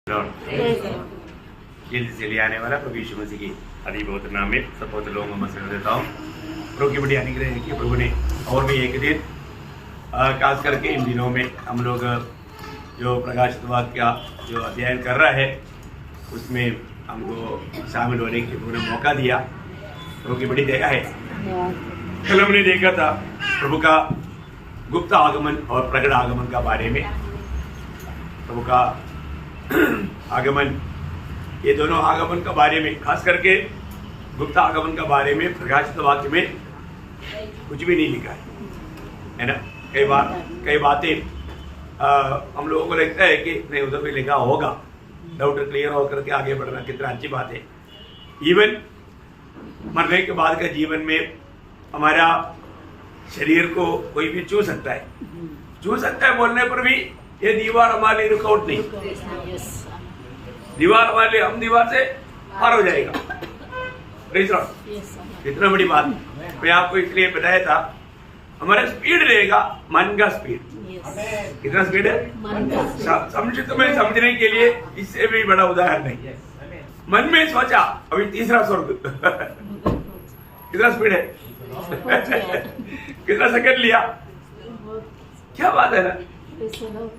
जल्दी से ले आने वाला प्रभु यीशु मसीह की अति बहुत नाम में सब बहुत लोगों को मसला देता हूँ। प्रभु की बड़ी अनुग्रह है कि प्रभु ने और भी एक दिन खास करके इन दिनों में हम लोग जो प्रकाशितवाद का जो अध्ययन कर रहा है उसमें हमको शामिल होने की प्रभु ने मौका दिया। प्रभु की बड़ी दया है। कल हमने देखा था प्रभु का गुप्त आगमन और प्रकट आगमन का बारे में। प्रभु का आगमन, ये दोनों आगमन का बारे में, खास करके गुप्त आगमन का बारे में प्रकाशित वाक्य में कुछ भी नहीं लिखा है ना। कई बातें हम लोगों को लगता है कि नहीं उधर भी लिखा होगा, डाउट क्लियर होकर के आगे बढ़ना कितना अच्छी बात है। इवन मरने के बाद का जीवन में हमारा शरीर को कोई भी छू सकता है बोलने पर भी ये दीवार हमारे लिए रुकावट नहीं, दीवार हमारे लिए, हम दीवार से पार हो जाएगा। इतना बड़ी बात मैं आपको इसलिए बताया था। हमारा स्पीड रहेगा मन का स्पीड। कितना स्पीड है संक्षिप्त में समझने के लिए इससे भी बड़ा उदाहरण नहीं। मन में सोचा अभी तीसरा स्वर्ग कितना स्पीड है कितना सेकंड लिया, क्या बात है ना।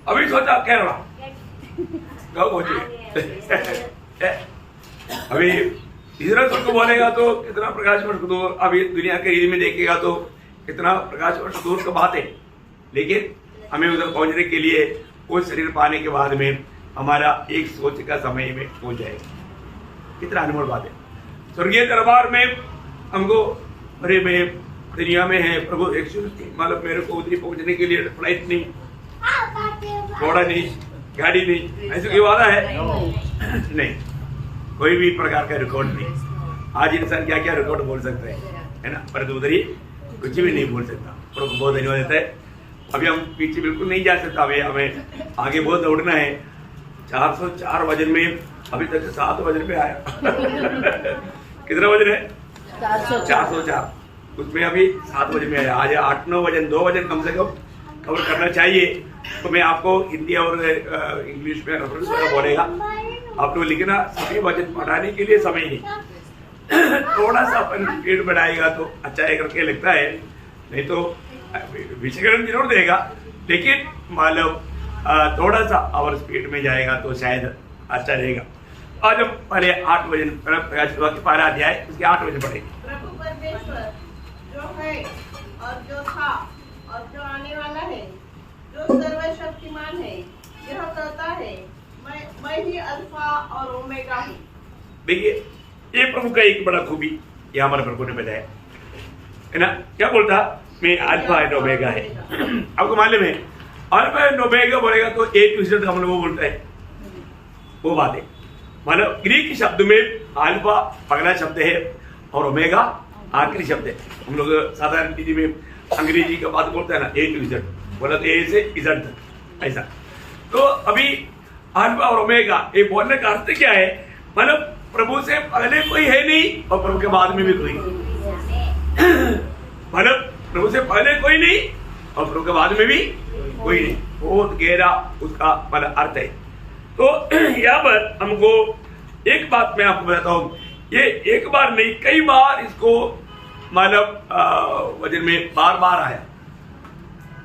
अभी सोचा केरला कब पहुंचे अभी तीसरा स्वर्ग बोलेगा तो कितना प्रकाश वर्ष दूर, अभी दुनिया के रील में देखेगा तो कितना प्रकाश वर्ष दूर का बात है। लेकिन हमें उधर पहुंचने के लिए वो शरीर पाने के बाद में हमारा एक सोच का समय में पहुंच जाएगा। कितना अनमोल बात है। स्वर्गीय दरबार में हमको अरे मैं दुनिया में है प्रभु, मतलब मेरे को उधर पहुंचने के लिए फ्लाइट नहीं, घोड़ा नहीं, गाड़ी नहीं, ऐसा कोई वादा है नहीं, कोई भी प्रकार का रिकॉर्ड नहीं। आज इंसान क्या क्या रिकॉर्ड बोल सकता है ना, पर उधर ही कुछ भी नहीं बोल सकता। प्रभु बहुत धन्यवाद देता है। अभी हम पीछे बिल्कुल नहीं जा सकता, हमें आगे बहुत दौड़ना है। 404 वजन में अभी तक 7 वजन पे आया कितना वजन है 404, उसमें अभी 7 वजन में आया। आज 8-9 वजन, 2 वजन कम से कम कवर करना चाहिए। तो मैं आपको हिंदी और इंग्लिश में रेफरेंस बोलेगा, आप लोग लिखना। सभी वजन बढ़ाने के लिए समय नहीं थोड़ा सा अपन स्पीड बढ़ाएगा तो अच्छा है करके लगता है, नहीं तो विषयकरण जरूर देगा, लेकिन मालूम थोड़ा सा और स्पीड में जाएगा तो शायद अच्छा रहेगा। आज हम पहले 8 वजन पहला अध्याय उसके 8 वजन पढ़ेंगे। प्रभु परमेश्वर जो है और जो था और जो आने वाला है, जो सर्वशक्तिमान है, यह कहता है मैं ही अल्फा और ओमेगा हूँ। देखिए ये प्रभु का एक बड़ा खूबी ये हमारे प्रभु ने बताया है ना। क्या बोलता, मैं अल्फा एंड ओमेगा है। आपको मालूम है अल्फा एंड ओमेगा बोलेगा तो ए टू जेड हम लोग बोलते हैं, वो बात है। मतलब ग्रीक शब्द में अल्फा पहला शब्द है और ओमेगा आखिरी शब्द है। हम लोग साधारण हिंदी में अंग्रेजी का बात बोलते हैं ना, ए टू जेड बोला तो ए से इजेड तक ऐसा। तो अभी अल्फा और ओमेगा ये बोलने का अर्थ क्या है, मतलब प्रभु से पहले कोई है नहीं और प्रभु के बाद में भी कोई नहीं। मतलब प्रभु से पहले कोई नहीं और प्रभु के बाद में भी कोई नहीं। बहुत गहरा उसका मतलब अर्थ है। तो यहाँ पर हमको एक बात मैं आपको बताता हूँ, ये एक बार नहीं कई बार इसको मतलब वजन में बार बार आया,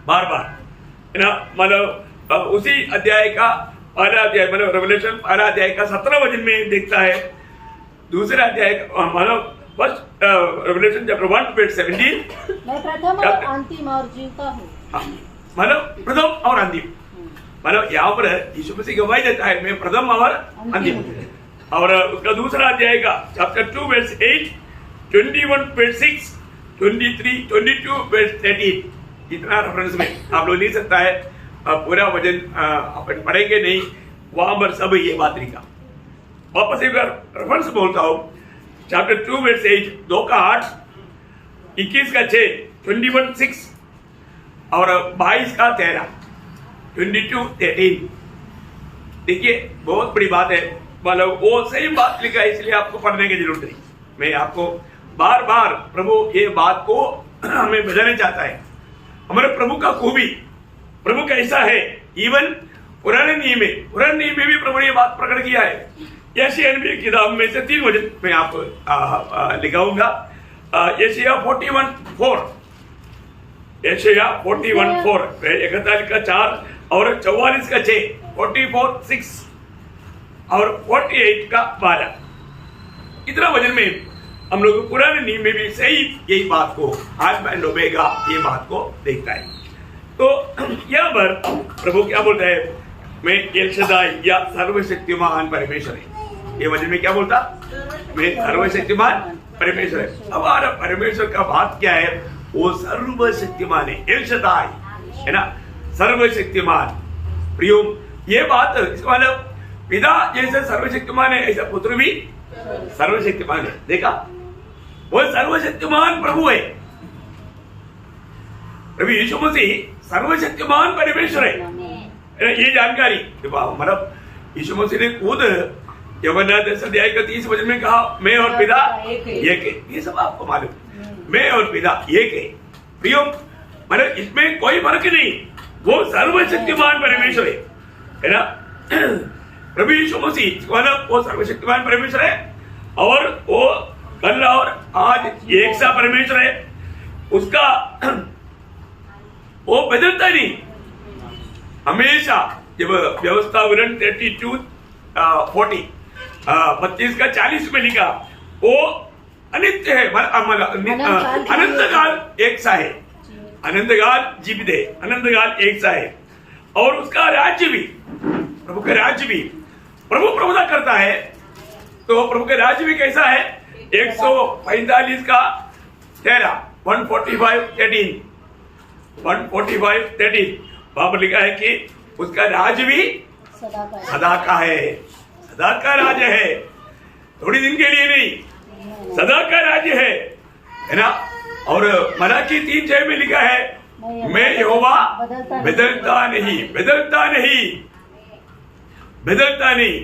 बार बार है ना। मतलब उसी अध्याय का पहला अध्याय मतलब रेवलेशन पहला अध्याय का 17 वजन में देखता है। दूसरा अध्याय मतलब फर्स्ट रेवलेशन चैप्टर 1:17 मैं प्रथम और अंतिम और जीवता हूँ। मतलब प्रथम और अंतिम, मतलब यहाँ पर यीशु मसीह गवाही देता है मैं प्रथम और अंतिम। और उसका दूसरा अध्याय का चैप्टर 2:8, 21:6, 23, 22:13 इतना रेफरेंस में आप लोग लिख सकता है। पूरा वजन अपन पढ़ेंगे नहीं, वहां पर सब ये बात लिखा। वापस एक बार रेफरेंस बोलता हूँ, चैप्टर 2:8, 2 का 8, 21 का 6, 21:6 और 22 का 13, 22:13। देखिए बहुत बड़ी बात है, मतलब वो सही बात लिखा है, इसलिए आपको पढ़ने की जरूरत नहीं। मैं आपको बार बार प्रभु ये बात को हमें बताना चाहता है। हमारे प्रभु का खूबी, प्रभु कैसा है, इवन पुराने नियम में भी प्रभु ने ये बात प्रकट किया है। यशायाह नबी की किताब में से 3 वचन मैं आपको लिखाऊंगा। यशायाह 41:4, यशायाह 41:4, 41 का 4 और 44 का 6, 44:6 और 48 का 12। इतना वचन में हम लोग पुराने नियम में भी सही यही बात को अल्फा एंड ओमेगा ये बात को देखता है। तो यहाँ पर प्रभु क्या बोलता है, मैं एल शदाई या सर्वशक्तिमान परमेश्वर है। ये वचन में क्या बोलता, मैं सर्वशक्तिमान परमेश्वर है। हमारा परमेश्वर का बात क्या है, वो सर्वशक्तिमान है, एल शदाई है ना, सर्वशक्तिमान। प्रियो ये बात इसका मतलब पिता जैसे सर्वशक्तिमान है ऐसा पुत्र भी सर्वशक्तिमान है। देखा, वो सर्वशक्तिमान प्रभु है। प्रभु यीशु मसीह सर्वशक्तिमान परमेश्वर है। ये जानकारी मतलब यीशु मसीह ने खुद यूहन्ना 10 अध्याय का 30 वचन में कहा, मैं और पिता एक है। ये सब आपको मालूम, मैं और पिता एक है। प्रियो मतलब इसमें कोई फर्क नहीं, वो सर्वशक्तिमान परमेश्वर है ना। प्रभु यीशु मसीह मतलब वो सर्वशक्तिमान परमेश्वर है और वो कल और आज एक सा परमेश्वर है। उसका वो बदलता नहीं। हमेशा जब व्यवस्था विवरण 32 का 40 में लिखा, वो अनित्य है, अनंत काल एक सा है, अनंत काल जीवित है, अनंत काल एक सा है। और उसका राज्य भी, प्रभु का राज्य भी, प्रभु प्रभुता करता है। तो प्रभु का राज्य भी कैसा है, 145 का 13, 145:13 वहां पर लिखा है कि उसका राज भी सदा का है, सदा का राज्य है, थोड़ी दिन के लिए नहीं, सदा का राज्य है ना। और मलाकी 3:6 में लिखा है, मैं यहोवा बदलता नहीं,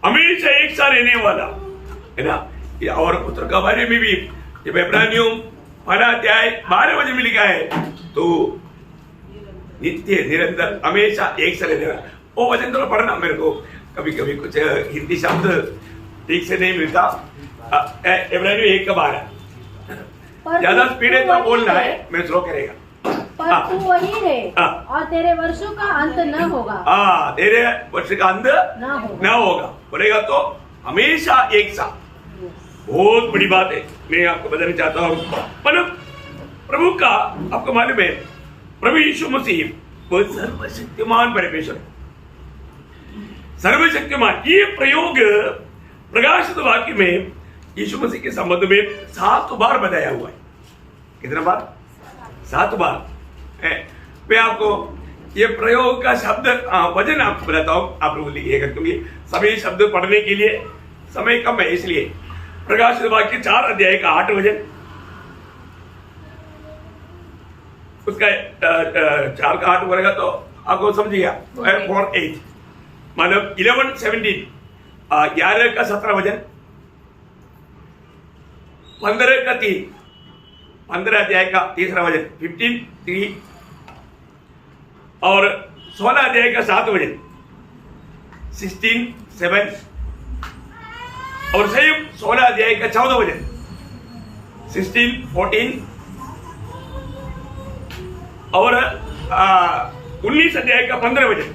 हमेशा एक सा रहने वाला है ना। और पुत्र का बारे में भी जब इब्रानियों 12 वचन में लिखा है, तो नित्य निरंतर हमेशा एक सा रहने वाला। वो वचन थोड़ा पढ़ना, मेरे को कभी कभी कुछ हिंदी शब्द ठीक से नहीं मिलता। इब्रानियों 1 का 12 ज्यादा स्पीड है तो बोलना है, मैं स्लो करेगा। पर तू वही है और तेरे वर्षों का अंत न होगा। तेरे वर्ष का अंत न होगा बोलेगा तो हमेशा एक सा। बहुत बड़ी बात है, मैं आपको बताना चाहता हूँ। मतलब प्रभु का आपको मालूम है, प्रभु यीशु मसीह वो सर्वशक्तिमान परमेश्वर, सर्वशक्तिमान। ये प्रयोग प्रकाशित वाक्य में यीशु मसीह के संबंध में 7 बार बताया हुआ है। कितना बार? 7 बार। मैं आपको ये प्रयोग का शब्द वचन आपको बताता हूँ, आप लोग लिखिएगा, क्योंकि सभी शब्द पढ़ने के लिए समय कम है। इसलिए प्रकाशित वाक्य 4 अध्याय का 8 वचन, उसका 4 का 8 बोलेगा तो आपको समझिएगा। 4:8 मतलब 11:17, 11 का 17 वचन, 15 का 3, 15 अध्याय का 3रा वचन, 15:3 और 16 अध्याय का 7 वचन, 16:7 और सही 16 अध्याय का 14 वचन, 16:14 और 19 अध्याय का 15 वचन,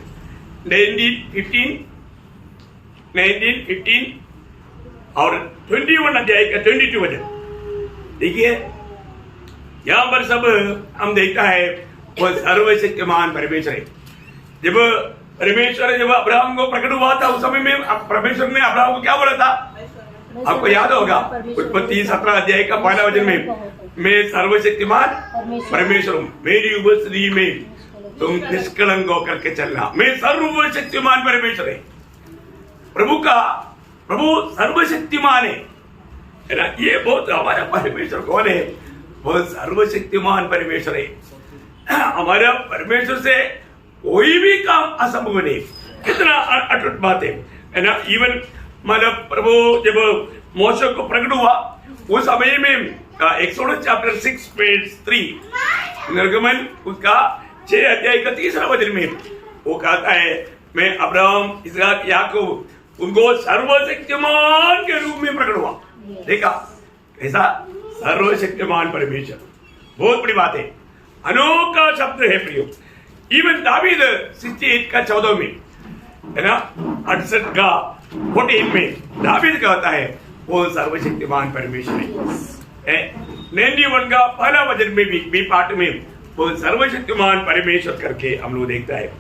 19:15 और 21 अध्याय का 22 वचन। देखिए यहां पर सब हम देखता है वो सर्वशक्तिमान परमेश्वर है। जब परमेश्वर जब अब्राहम को प्रकट हुआ था, उस समय में परमेश्वर ने अब्राहम को क्या बोला था, आपको याद होगा, उत्पत्ति 17 अध्याय का 1 वचन में, मैं सर्वशक्तिमान परमेश्वर हूं, मेरी उपस्थिति में तुम निष्कलंक होकर के चलना। मैं सर्वशक्तिमान परमेश्वर है। प्रभु सर्वशक्तिमान है ना। ये बहुत हमारा परमेश्वर कौन है, वो सर्वशक्तिमान परमेश्वर है। हमारा परमेश्वर से कोई भी काम असंभव नहीं। कितना अटूट बात है ना। इवन मतलब प्रभु जब मोशे को प्रकट हुआ, उस समय में एक्सोडस चैप्टर 6:3 निर्गमन उसका 6 अध्याय का 3रा वचन में वो कहता है, में अब्राहम, इसहाक, याकूब उनको सर्वशक्तिमान के रूप में प्रकट हुआ। देखा ऐसा सर्वशक्तिमान परमेश्वर, बहुत बड़ी बात है, अनोखा शब्द है प्रियो। इवन दावीद 68 का 14 में है ना, 68 का 14 में दावीद कहता है वो सर्वशक्तिमान परमेश्वर है। 91 का पहला वचन में भी पाठ में वो सर्वशक्तिमान परमेश्वर करके हम लोग देखता है।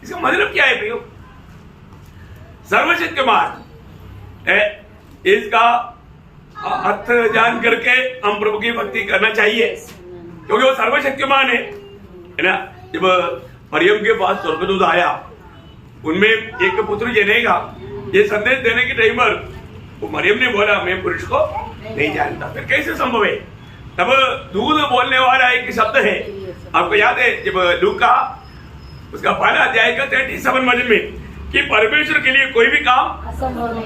इसका मतलब क्या है प्रियो? सर्वशक्तिमान है, इसका अर्थ जान करके हम प्रभु की भक्ति करना चाहिए, क्योंकि वो सर्वशक्तिमान है ना। जब मरियम के पास स्वर्गदूत आया, उनमें एक पुत्र जनेगा, ये संदेश देने के टाइम पर वो मरियम ने बोला मैं पुरुष को नहीं जानता। फिर कैसे संभव है? तब दूध बोलने वाला एक शब्द है, आपको याद है जब लूका उसका पहला अध्याय का 37 वचन में कि परमेश्वर के लिए कोई भी काम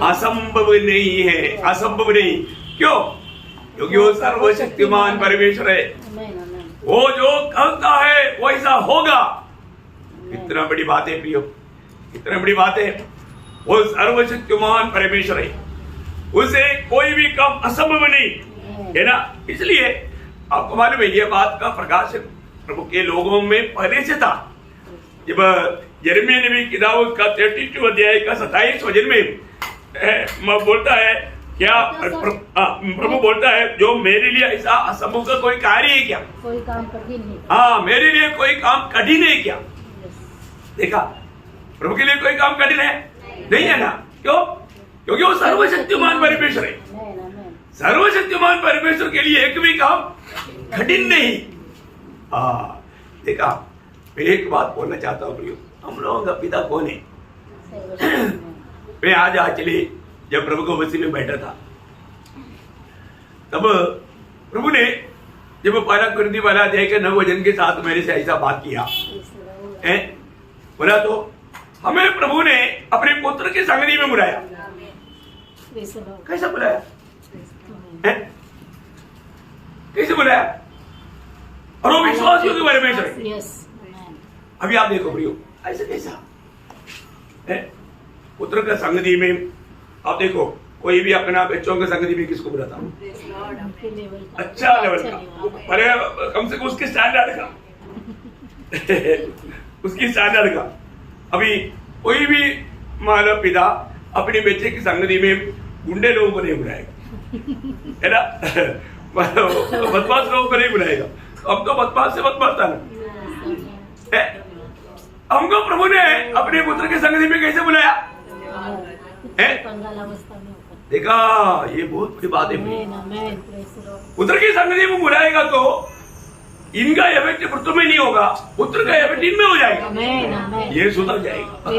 असंभव नहीं है, असंभव नहीं। क्यों? क्योंकि वो सर्वशक्तिमान परमेश्वर है, वो जो कहता है वैसा होगा। इतना बड़ी बात है प्रियो, इतना बड़ी बात है। वो सर्वशक्तिमान परमेश्वर है, उसे कोई भी काम असंभव नहीं है ना। इसलिए आपको मालूम है ये बात का प्रकाश प्रभु के लोगों में पहले से था। जब यिर्मयाह नबी किताब का 32 अध्याय का 27 वचन में बोलता है क्या, प्रभु बोलता है जो मेरे लिए ऐसा असंभव का कोई कार्य है क्या? कोई काम कठिन नहीं। हाँ, मेरे लिए कोई काम कठिन है क्या? देखा, प्रभु के लिए कोई काम कठिन है नहीं है ना। क्यों? क्योंकि वो सर्वशक्तिमान परमेश्वर है। सर्वशक्तिमान परमेश्वर के लिए एक भी काम कठिन नहीं। देखा, मैं एक बात बोलना चाहता हूँ प्रियो, हम लोगों का पिता कौन है? मैं आज चले जब प्रभु को बस्ती में बैठा था, तब प्रभु ने जब पहला कुरिन्थी वाला अध्याय के 9 वचन के साथ मेरे से ऐसा बात किया है, बोला तो हमें प्रभु ने अपने पुत्र की संगति में बुलाया। कैसे बुलाया? कैसे बुलाया? और वो विश्वास योग्य परमेश्वर है। अभी आप देखो प्रियो, ऐसे कैसा है? पुत्र का संगति में आप देखो, कोई भी अपना बच्चों के संगति में किसको बुलाता? अच्छा लेवल का, पर कम से कम उसके स्टैंडर्ड का उसकी स्टैंडर्ड का। अभी कोई भी मानव पिता अपने बच्चे की संगति में गुंडे लोगों को नहीं बुलाएगा, है ना। बदमाश लोगों को नहीं बुलाएगा। अब तो बदमाश से बदमाश था ना। हमको प्रभु ने अपने पुत्र के संगति में कैसे बुलाया? देखा, ये बहुत बड़ी बात है। पुत्र की संगति में बुलाएगा तो इनका इफेक्ट पुत्र में नहीं होगा, पुत्र का इफेक्ट इनमें हो जाएगा। ये सुधर जाएगा,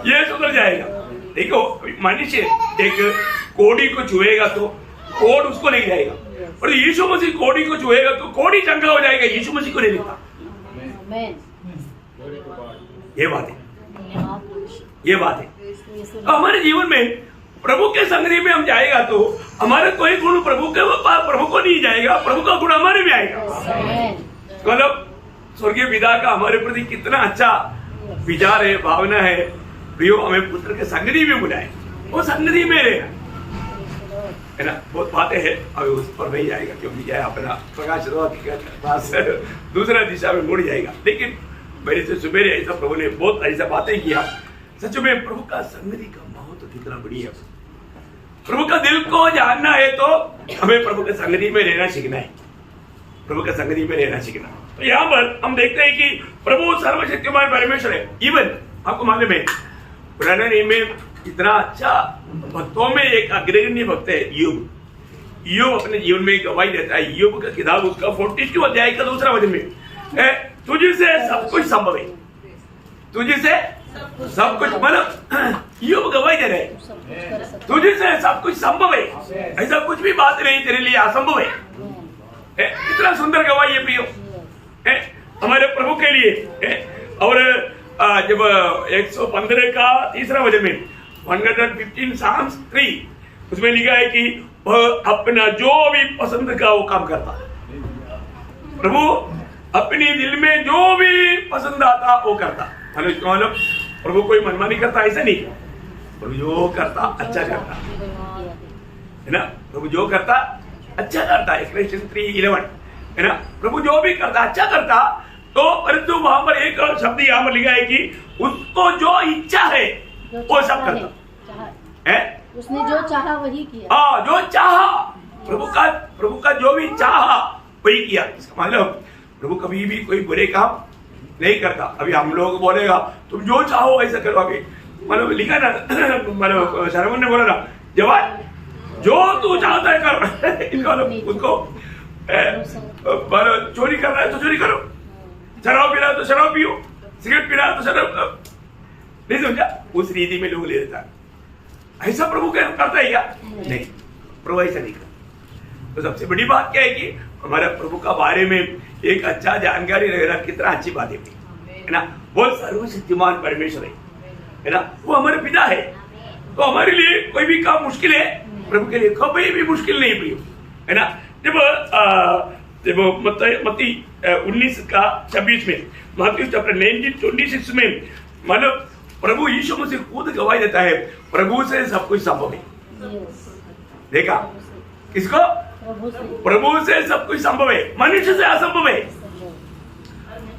ये सुधर जाएगा। देखो, मनुष्य एक कोड़ी को छुएगा तो कोड उसको नहीं जाएगा, और यीशु मसीह कोड़ी को छुएगा तो कोड़ी चंगा हो जाएगा, यीशु मसीह को नहीं लिखता। ये बात है, ये बात है। तो हमारे जीवन में प्रभु के संगति में हम जाएगा तो हमारे कोई गुण प्रभु को नहीं जाएगा, प्रभु का गुण हमारे में आएगा। मतलब स्वर्गीय पिता का हमारे प्रति कितना अच्छा विचार है, भावना है। प्रियो, हमें पुत्र के संगति में बुलाए, वो संगति में रहेगा, है ना। बहुत बातें हैं, अभी उस पर नहीं जाएगा क्योंकि क्या अपना प्रकाश पास दूसरा दिशा में मुड़ जाएगा। लेकिन मेरे से सुबह ऐसा प्रभु ने बहुत ऐसा बातें किया। सच में प्रभु का संगति का महत्व कितना बड़ी है। प्रभु का दिल को जानना है तो हमें प्रभु के संगति में रहना सीखना है, प्रभु के संगति में रहना सीखना। तो यहाँ पर हम देखते हैं कि प्रभु सर्वशक्तिमान परमेश्वर है। इवन आपको मालूम है पुराने नियम में इतना अच्छा भक्तों में एक अग्रगण्य भक्त है यूब। यूब अपने जीवन में गवाही देता है। यूब का किताब उसका 42 अध्याय का 2 वचन में तुझसे सब कुछ संभव है, तुझसे सब कुछ, मतलब यूब गवाही दे रहे, तुझसे सब कुछ संभव है, ऐसा कुछ भी बात नहीं तेरे लिए असंभव है। कितना सुंदर गवाही है प्रियो हमारे प्रभु के लिए। और जब 115 का 3 वचन में 115 Psalms 3 उसमें लिखा है कि वह अपना जो भी पसंद का वो काम करता। प्रभु अपने दिल में जो भी पसंद आता वो करता। मतलब इसका मतलब प्रभु कोई मनमानी करता ऐसा नहीं, प्रभु जो करता अच्छा करता है ना, प्रभु जो करता अच्छा करता है। Ecclesiastes 3:11 है ना, प्रभु जो भी करता अच्छा करता। तो परंतु वहां पर एक शब्द यहाँ पर लिखा है कि उसको जो इच्छा है वो सब करता है। उसने जो चाहा वही किया। हाँ, जो चाहा, प्रभु का जो भी चाहा वही किया। इसका मतलब प्रभु कभी भी कोई बुरे काम नहीं करता। अभी हम लोग बोलेगा तुम जो चाहो ऐसा करो, अभी मतलब लिखा ना, मतलब शर्मन ने बोला ना, जवान जो तू चाहता है कर। इसका मतलब उसको चोरी करना है तो चोरी करो, शराब पीना है तो शराब पियो, सिगरेट पीना है तो शराब, नहीं समझा? उस रीति में लोग ले लेता है। ऐसा प्रभु करता है क्या? नहीं, प्रभु ऐसा नहीं करता। तो सबसे बड़ी बात क्या है कि हमारे प्रभु का बारे में एक अच्छा जानकारी रहना कितना अच्छी बात है ना। वो सर्वशक्तिमान परमेश्वर है ना, वो हमारे पिता है। तो हमारे लिए कोई भी काम मुश्किल है, प्रभु के लिए कभी भी मुश्किल नहीं प्रियो, है ना। जब मत्ती 19:26 में, मैथ्यू चैप्टर 19:26 में, मतलब प्रभु यीशु मसीह खुद गवाही देता है, प्रभु से सब कुछ संभव है। देखा किसको? प्रभु से सब कुछ संभव है, मनुष्य से असंभव है।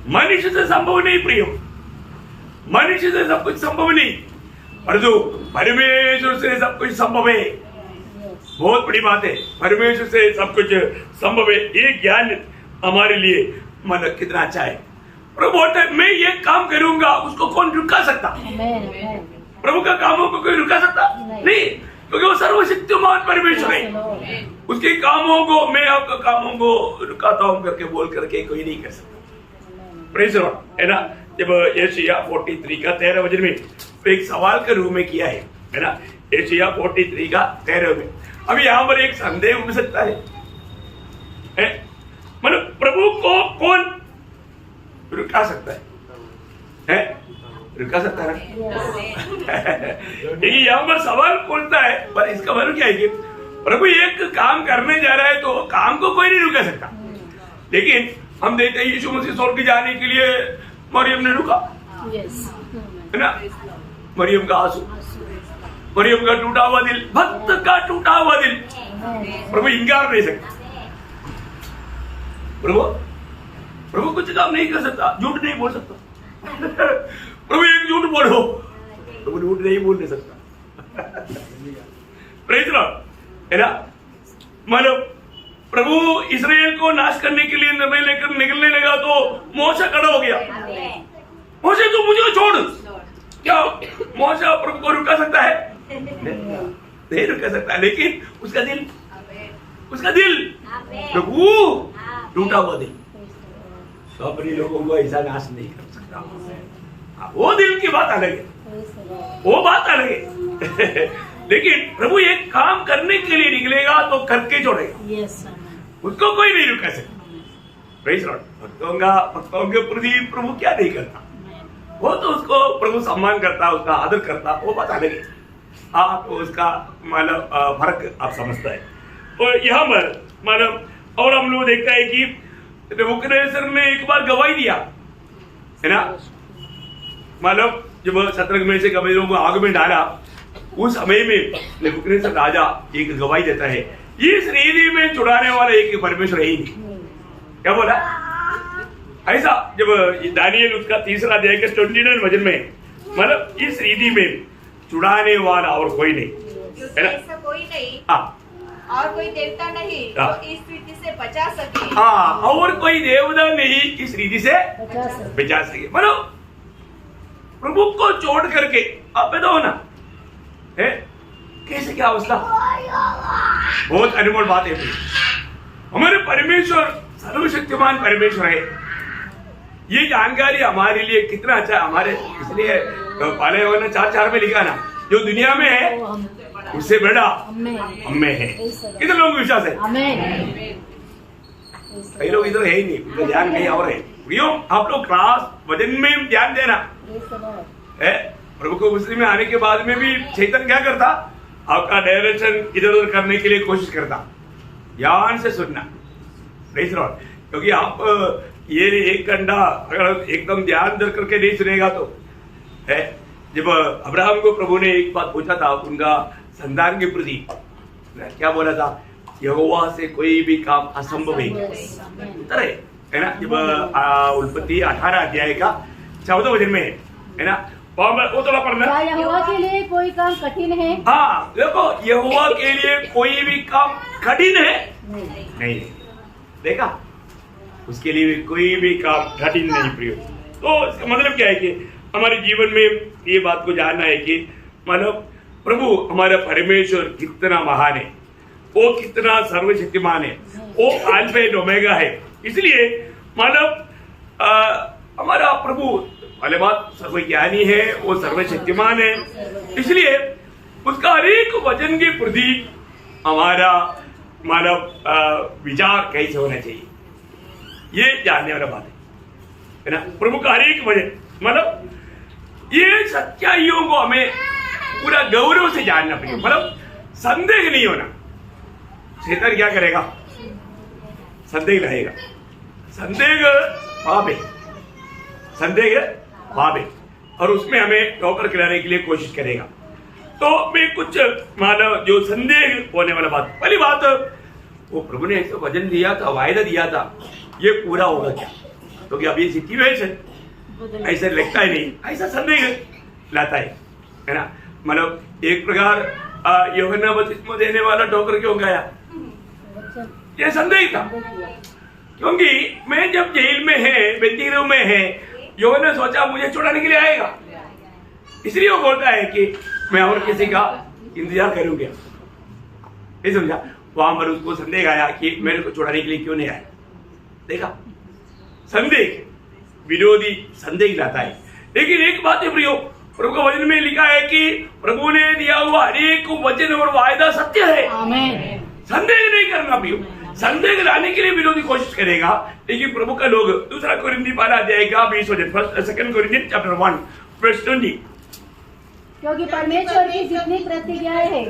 मनुष्य से संभव नहीं प्रियो, मनुष्य से सब कुछ संभव नहीं, परंतु परमेश्वर से सब कुछ संभव है। बहुत बड़ी बात है, परमेश्वर से सब कुछ संभव है। ये ज्ञान हमारे लिए मतलब कितना अच्छा है। प्रभु बोलते मैं ये काम करूंगा, उसको कौन रुका सकता? प्रभु का कामों को कोई रुका सकता नहीं, क्योंकि वो सर्वशक्तिमान परमेश्वर है। उसके कामों को, मैं आपका कामों को रुकाता हूं करके बोल करके कोई नहीं कर सकता। प्रेज़ द लॉर्ड, है ना। जब यशायाह 43 का 13 वचन में एक सवाल के रूप में किया है ना, यशायाह 43 का 13 में। अभी यहाँ पर एक संदेह उठ सकता है, मतलब प्रभु को कौन रुका सकता है? रुका सकता है देखिए यहाँ पर सवाल पूछता है, पर इसका मतलब क्या है कि प्रभु एक काम करने जा रहा है तो काम को कोई नहीं रुका सकता। लेकिन हम देखते हैं यीशु मसीह स्वर्ग जाने के लिए मरियम ने रुका, है ना। मरियम का आंसू, मरियम का टूटा हुआ दिल, भक्त का टूटा हुआ दिल, प्रभु इंकार नहीं सकता। प्रभु कुछ काम नहीं कर सकता, झूठ नहीं बोल सकता। प्रभु एक झूठ बोलो, प्रभु झूठ नहीं बोल सकता। प्रेज़ द लॉर्ड, है ना। मतलब प्रभु इस्राएल को नाश करने के लिए निर्णय लेकर निकलने लगा तो मोशे खड़ा हो गया, मोशे तू मुझे छोड़। क्या मोशे प्रभु को रुका सकता है? नहीं रुका सकता। लेकिन उसका दिल प्रभु टूटा हुआ दिल, तो अपने लोगों को ऐसा नाश नहीं कर सकता। वो दिल की बात अलग है, वो बात अलग है। लेकिन प्रभु एक काम करने के लिए निकलेगा तो करके छोड़ेगा, उसको कोई नहीं रुका सकता। Praise the Lord. भक्तों के प्रति प्रभु क्या नहीं करता, वो तो उसको प्रभु सम्मान करता, उसका आदर करता, वो बात अलग है। आप उसका मतलब फर्क आप समझता है। और यहाँ पर मतलब और हम लोग देखता है कि नेबूकदनेस्सर ने एक बार गवाही दिया, है ना। मतलब जब शतरंग में से कबीरों को आग में डाला, उस समय में नेबूकदनेस्सर राजा एक गवाही देता है, इस रीति में छुड़ाने वाला एक परमेश्वर ही नहीं। क्या बोला? ऐसा जब दानियल उसका 3 अध्याय के 29 वचन में, मतलब इस रीति में छुड़ाने वाला और कोई नहीं, है ना। ऐसा कोई नहीं, हाँ, और कोई देवता नहीं जो इस रीति से बचा सके। हाँ, और कोई देवता नहीं इस रीति से बचा सके। मतलब प्रभु को छोड़ करके आप पैदा होना है, कैसे क्या अवस्था? बहुत अनमोल बात है। हमारे परमेश्वर सर्वशक्तिमान परमेश्वर है। ये जानकारी हमारे लिए कितना अच्छा है। हमारे इसलिए पहले उन्होंने 4:4 में लिखा ना, जो दुनिया में है उससे बड़ा हम में है। कितने लोगों को विश्वास है? कई लोग इधर है ही नहीं, उनका ध्यान कहीं और है। आप लोग क्लास वजन में ध्यान देना है। प्रभु को मुस्लिम में आने के बाद में भी शैतान क्या करता? आपका डायरेक्शन इधर उधर करने के लिए कोशिश करता। ध्यान से सुनना, प्रेज़ द लॉर्ड। क्योंकि आप ये 1 घंटा अगर एकदम ध्यान दे करके नहीं सुनेगा तो है। जब अब्राहम को प्रभु ने एक बात पूछा था उनका संतान के प्रति, क्या बोला था? यहोवा से कोई भी काम असंभव नहीं है ना। जब उत्पत्ति 18 अध्याय का 14 वचन में है ना, वो थोड़ा पढ़ना। क्या यहोवा के लिए कोई काम कठिन है? हाँ देखो, यहोवा के लिए कोई भी काम कठिन है नहीं। देखा, उसके लिए कोई भी काम कठिन नहीं प्रियो। तो इसका मतलब क्या है कि हमारे जीवन में ये बात को जानना है कि मतलब प्रभु हमारा परमेश्वर कितना महान है, वो कितना सर्वशक्तिमान है, वो अल्फा एंड ओमेगा है। इसलिए मतलब हमारा प्रभु वाले बात सर्वज्ञानी है, वो सर्वशक्तिमान है। इसलिए उसका हर एक वचन के प्रति हमारा मानव विचार कैसे होना चाहिए, ये जानने वाला बात है ना। प्रभु का हर एक वचन मतलब ये सच्चाइयों को हमें पूरा गौरव से जानना पड़ेगा, मतलब संदेह नहीं होना। शैतान क्या करेगा? संदेह रहेगा। संदेह पाप है, संदेह पाप है, और उसमें हमें ठोकर खिलाने के लिए कोशिश करेगा। तो मैं कुछ मानो जो संदेह होने वाला बात, पहली बात, वो प्रभु ने ऐसा वचन दिया था, वायदा दिया था, ये पूरा होगा क्या? क्योंकि तो अभी सिचुएशन ऐसा लगता ही नहीं, ऐसा संदेह लाता है ना। मतलब एक प्रकार यूहन्ना बपतिस्मा देने वाला ठोकर क्यों गया? ये संदेह था, क्योंकि मैं जब जेल में है, बंदीगृह में है, यूहन्ना सोचा मुझे छुड़ाने के लिए आएगा, इसलिए वो बोलता है कि मैं और किसी का इंतजार करूंगा। ये समझा? वहां पर उसको संदेह आया कि मेरे को छुड़ाने के लिए क्यों नहीं आया। देखा, संदेह विरोधी संदेह लाता है। लेकिन एक बात है प्रियो, प्रभु का वचन में लिखा है कि प्रभु ने दिया हुआ हर एक वचन और वायदा सत्य है। आमीन। संदेह नहीं करना प्रियो, संदेह लाने के लिए विरोधी कोशिश करेगा, लेकिन प्रभु का लोग। दूसरा कोरिन्थी 12 अध्याय का 20 वचन, सेकंड कोरिन्थियन चैप्टर 1 वर्स 20। क्योंकि परमेश्वर की जितनी प्रतिज्ञाएं हैं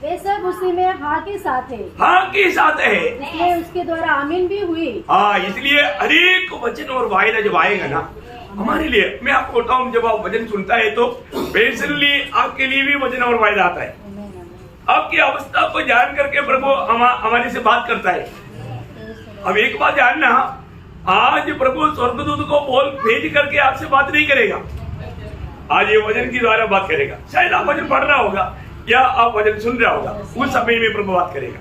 वे सब उसी में हाँ के साथ है। हाँ के साथ है, इसलिए उसके द्वारा आमीन भी हुई। हाँ, इसलिए हर एक वचन और वायदा जब आएगा ना हमारे लिए, मैं आपको बताऊं, जब आप वचन सुनता है तो पर्सनली आपके लिए भी वचन और वायदा आता है। आपकी अवस्था को जान करके प्रभु हमारे से बात करता है। अब एक बात जानना, आज प्रभु स्वर्गदूत को बोल भेज करके आपसे बात नहीं करेगा, आज ये वचन के द्वारा बात करेगा। शायद आप वचन पढ़ रहा होगा या आप वचन सुन रहा होगा, उस समय में प्रभु बात करेगा।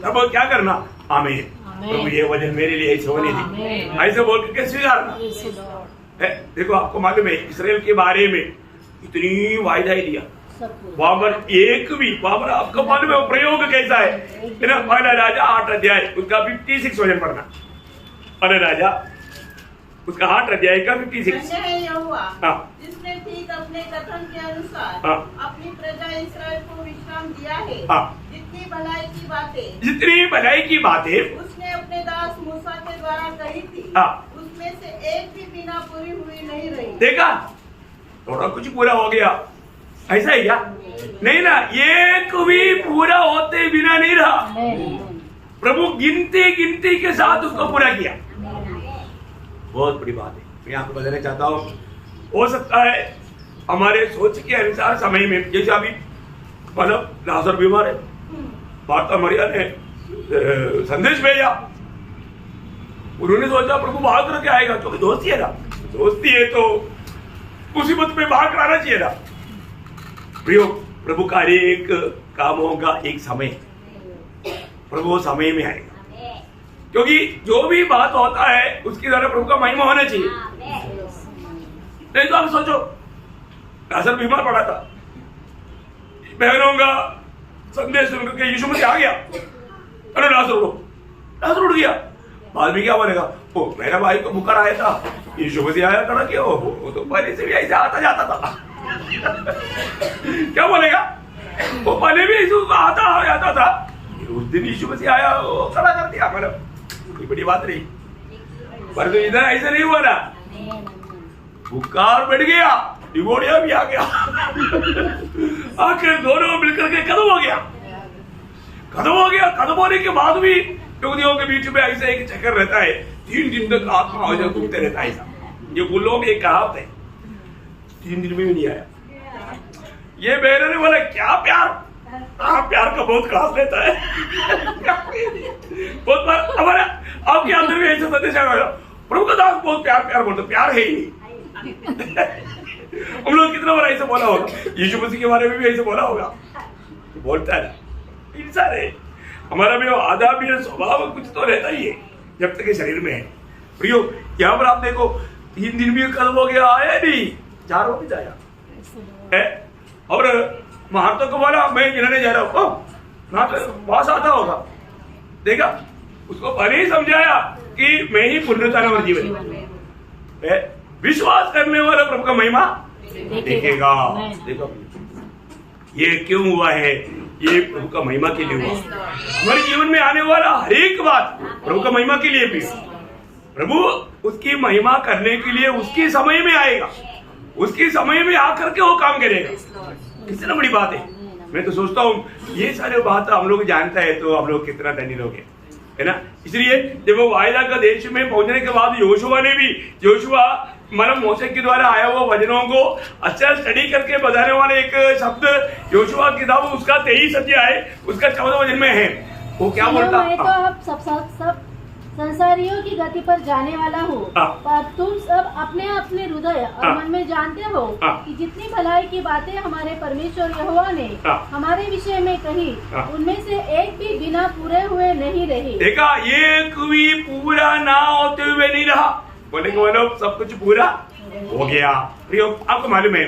तब क्या करना? आमीन, प्रभु ये वचन मेरे लिए ऐसे होने दी, ऐसे बोल करके स्वीकारना। देखो, आपको मालूम है इस्राएल के बारे में इतनी वायदा ही दिया, वहां पर एक भी, वहां पर आपको मालूम है प्रयोग कैसा है ना। पहला राजा 8 अध्याय उसका 56 वचन पढ़ना। पहला राजा उसका 8 अध्याय का 56। जिसने ठीक अपने कथन के अनुसार अपनी प्रजा इस्राएल को विश्राम दिया है। जितनी भलाई की बातें उसने अपने दास मूसा के द्वारा कही थी, उसमें से एक भी बिना पूरी हुई नहीं रही। देखा, थोड़ा कुछ पूरा हो गया, ऐसा ही क्या? नहीं ना, एक भी पूरा होते बिना नहीं रहा। प्रभु गिनती के साथ उसको पूरा किया। बहुत बड़ी बात है, मैं आपको बताना चाहता हूँ। हो सकता है हमारे सोच के अनुसार समय में, जैसे अभी मतलब लाजर बीमार है, मार्था मरियम ने संदेश भेजा, उन्होंने सोचा प्रभु भाग करके आएगा, क्योंकि दोस्ती है ना, दोस्ती है तो मुसीबत में भाग कराना चाहिए ना। प्रियो, प्रभु का एक कामों का एक समय, प्रभु समय में आएगा, क्योंकि जो भी बात होता है उसके द्वारा प्रभु का महिमा होना चाहिए। नहीं तो आप सोचो, लाजर बीमार पड़ा था, बहनों का संदेश सुन करके यीशु मसीह आ गया, अरे लाजर उठ गया। बाद में क्या बोलेगा? ओ मेरा भाई को बुखार आया था, यीशु मसीह आया था कि वो तो पहले से भी ऐसे आता जाता था। क्या बोलेगा? वो पहले भी यीशु आता जाता था, उस दिन यीशु मसीह आया, खड़ा कर दिया। मतलब कोई बड़ी बात नहीं, पर तो इधर ऐसा नहीं हुआ ना, बुखार बढ़ गया, निमोनिया भी आ गया, आखिर दोनों मिलकर के खत्म हो गया। खत्म होने के बाद भी यहूदियों के बीच में ऐसा एक चक्कर रहता है, 3 दिन तक आत्मा घूमते रहता है। ये वो लोग एक कहावत है, 3 दिन में भी नहीं आया। ये बहनों ने बोला क्या प्यार, प्यार का बहुत खास लेता है। बहुत बार हमारे आपके अंदर भी ऐसा संदेश आया, प्रभु का दास बहुत प्यार बोलते, प्यार है ही नहीं। हम लोग कितना बार ऐसे बोला होगा, यीशु मसीह के बारे में भी ऐसे बोला होगा, बोलता है इंसान है। हमारा भी आधा भी स्वभाव कुछ तो रहता ही है जब तक शरीर में है। प्रियो यहाँ पर आप देखो 3 दिन भी कदम हो गया, आया नहीं, 4 हो भी जाया। और महारतों को बोला मैं गिरने जा रहा हूँ, ना तो पास आता होगा, देखा उसको पहले ही समझाया कि मैं ही पुनरुत्थान और जीवन। विश्वास करने वाला प्रभु का महिमा देखेगा। देखो ये क्यों हुआ है, ये प्रभु का महिमा के लिए हुआ। हमारे जीवन में आने वाला हर एक बात प्रभु का महिमा के लिए भी, प्रभु उसकी महिमा करने के लिए उसके समय में आएगा, उसके समय में आकर के वो काम करेगा। कितना बड़ी बात है। मैं तो सोचता हूँ ये सारे बात हम लोग जानता है तो हम लोग कितना धनी लोग है ना। इसलिए जब वो वायदा का देश में पहुंचने के बाद योशुआ ने भी, योशुआ मतलब मोसे के द्वारा आया हुआ वचनों को अच्छा स्टडी करके बताने वाले एक शब्द योशुआ की किताब उसका 23 अध्याय है, उसका 14 वचन में है। वो क्या बोलता, मैं तो अब सब संसारियों की गति पर जाने वाला हूँ, पर तुम सब अपने अपने हृदय और मन में जानते हो कि जितनी भलाई की बातें हमारे परमेश्वर यहोवा ने हमारे विषय में कही, उनमें से एक भी बिना पूरे हुए नहीं रही। देखा, एक भी पूरा ना होते हुए नहीं रहा। बोले कि मतलब सब कुछ पूरा हो गया। प्रियो आपको मालूम है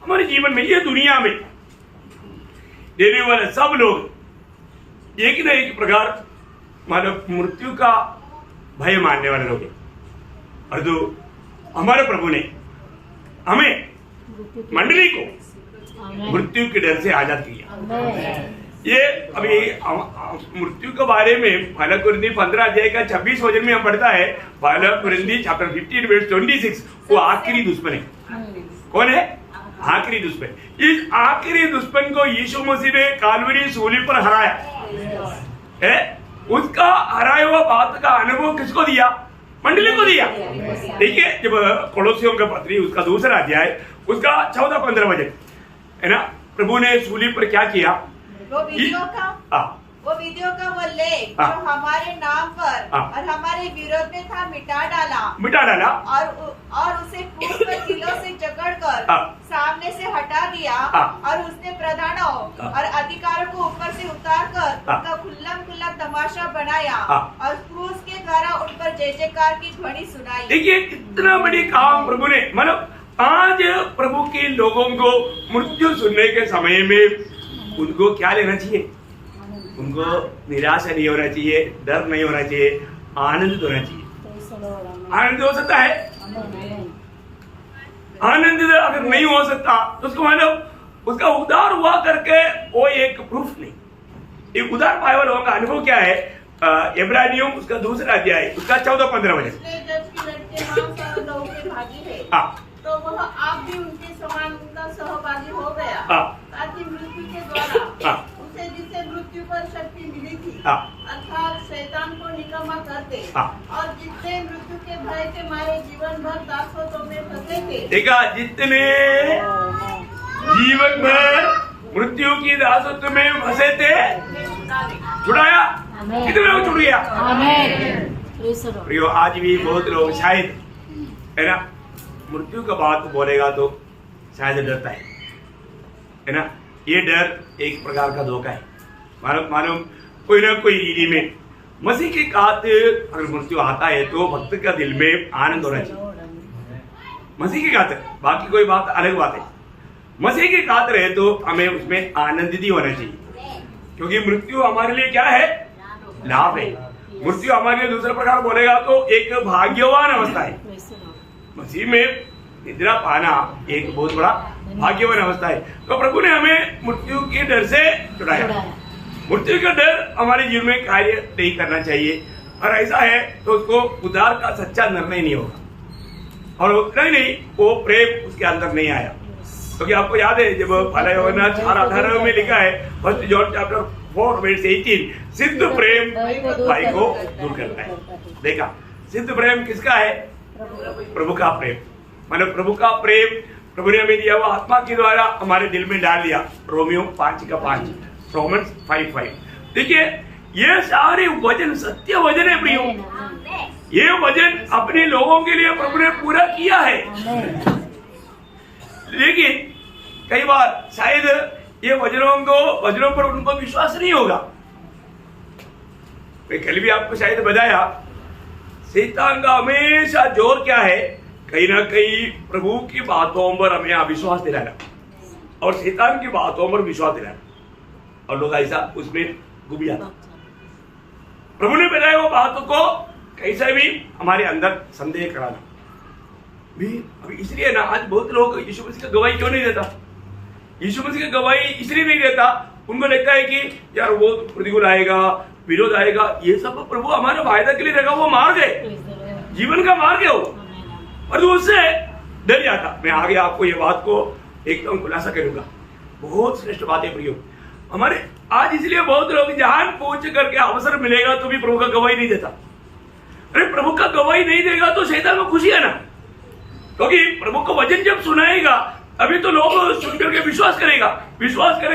हमारे जीवन में, ये दुनिया में देने वाले सब लोग एक न एक प्रकार मतलब मृत्यु का भय मानने वाले लोग हैं। और जो हमारे प्रभु ने हमें मंडली को मृत्यु के डर से आजाद किया। ये अभी मृत्यु के बारे में पहला कुरिन्थी 15 अध्याय का 26 वचन में हम पढ़ता है। पहला कुरिन्थी चैप्टर 15 वर्स 26, वो आखिरी दुश्मन है। कौन है आखिरी दुश्मन? इस आखिरी दुश्मन को यीशु मसीह ने कालवरी सूली पर हराया है। उसका हराया हुआ बात का अनुभव किसको दिया? मंडली को दिया। देखिए जब कोलोसियों का पत्री उसका 2 अध्याय उसका 14-15 वचन है ना, प्रभु ने सूली पर क्या किया? वो वीडियो का वो लेख जो हमारे नाम पर और हमारे विरोध में था मिटा डाला और उसे क्रूस पर किलों से जकड़कर सामने से हटा दिया और उसने प्रधानों और अधिकारों को ऊपर से उतारकर उनका खुल्ला तमाशा बनाया और क्रूस के द्वारा उन पर जय जयकार की ध्वनि सुनाई। देखिए कितना बड़ी काम प्रभु ने, मतलब आज प्रभु के लोगों को मृत्यु सुनने के समय में उनको क्या लेना चाहिए? उनको निराशा नहीं होना चाहिए, डर नहीं होना चाहिए, आनंदित होना चाहिए। आनंद हो सकता है, आनंदित अगर नहीं हो सकता तो उसको मतलब उसका उद्धार हुआ करके वो एक प्रूफ नहीं। एक उद्धार पाए वाले लोगों का अनुभव क्या है? इब्रानियों उसका 2 अध्याय उसका 14-15 वचन। तो वह आप भी उनके समान उनका सहभागी हो गया ताकि मृत्यु के द्वारा उसे जिसे मृत्यु पर शक्ति मिली थी अर्थात शैतान को निकम्मा करते और जितने मृत्यु के भय के मारे जीवन भर दासत्व में फंसे थे। देखा, जितने जीवन भर मृत्यु की दासत्व में फंसे थे छुड़ाया। कितने लोग छुड़ गया? प्रियो आज भी बहुत लोग शायद है ना मृत्यु का बात बोलेगा तो शायद डरता है ना। ये डर एक प्रकार का धोखा है। मालूम कोई ना कोई रीति में मसीह के खातिर अगर मृत्यु आता है तो भक्त का दिल में आनंद होना चाहिए। मसीह के खातिर, बाकी कोई बात अलग बात है। मसीह के खातिर है तो हमें उसमें आनंदित ही होना चाहिए, क्योंकि मृत्यु हमारे लिए क्या है? लाभ है। मृत्यु हमारे लिए दूसरा प्रकार बोलेगा तो एक भाग्यवान अवस्था है। मसीह में निद्रा पाना एक बहुत बड़ा भाग्यवान अवस्था है। तो प्रभु ने हमें मृत्यु के डर से छुड़ाया। मृत्यु का डर हमारे जीवन में कार्य नहीं करना चाहिए, और ऐसा है तो उसको उद्धार का सच्चा निर्णय नहीं होगा, और उतना ही नहीं वो प्रेम उसके अंदर नहीं आया। क्योंकि आपको याद है जब पहला यूहन्ना 4:18 में लिखा है 1 जॉन चैप्टर 4 वर्स 18, सिद्ध प्रेम भाई को दूर करता है। देखा, सिद्ध प्रेम किसका है? प्रभु का प्रेम। मतलब प्रभु का प्रेम प्रभु ने हमें दिया हुआ आत्मा के द्वारा हमारे दिल में डाल दिया। Romeo 5:5, Romans 5:5। देखिए ये सारे वचन सत्य वचन है प्रियो। ये वचन अपने लोगों के लिए प्रभु ने पूरा किया है। लेकिन कई बार शायद ये वचनों पर उनको विश्वास नहीं होगा। मैं कल भी आपको शायद बताया, शैतान का हमेशा जोर क्या है, कहीं ना कहीं प्रभु की बातों पर हमें अविश्वास दिलाना और शैतान की बातों पर विश्वास दिलाना, और लोग ऐसा उसमें डूब जाता। प्रभु ने बताया वो बातों को कैसे भी हमारे अंदर संदेह कराना भी। अभी इसलिए ना आज बहुत लोग यीशु मसीह का गवाही क्यों नहीं देता? यीशु मसीह का गवाही इसलिए नहीं देता, उनको लगता है कि यार वो प्रतिकूल आएगा, विरोध आएगा। ये सब प्रभु हमारे फायदा के लिए रखा वो मार्ग है, जीवन का मार्ग है वो, और तो उससे डर जाता। मैं आगे आपको ये बात को एकदम खुलासा करूंगा। बहुत श्रेष्ठ बात है प्रियो हमारे आज। इसलिए बहुत लोग जान पूछ करके अवसर मिलेगा तो भी प्रभु का गवाही नहीं देता। अरे प्रभु का गवाही नहीं देगा तो शैतान को खुशी है ना, क्योंकि प्रभु का वचन जब सुनाएगा अभी तो लोग सुन करके विश्वास करेगा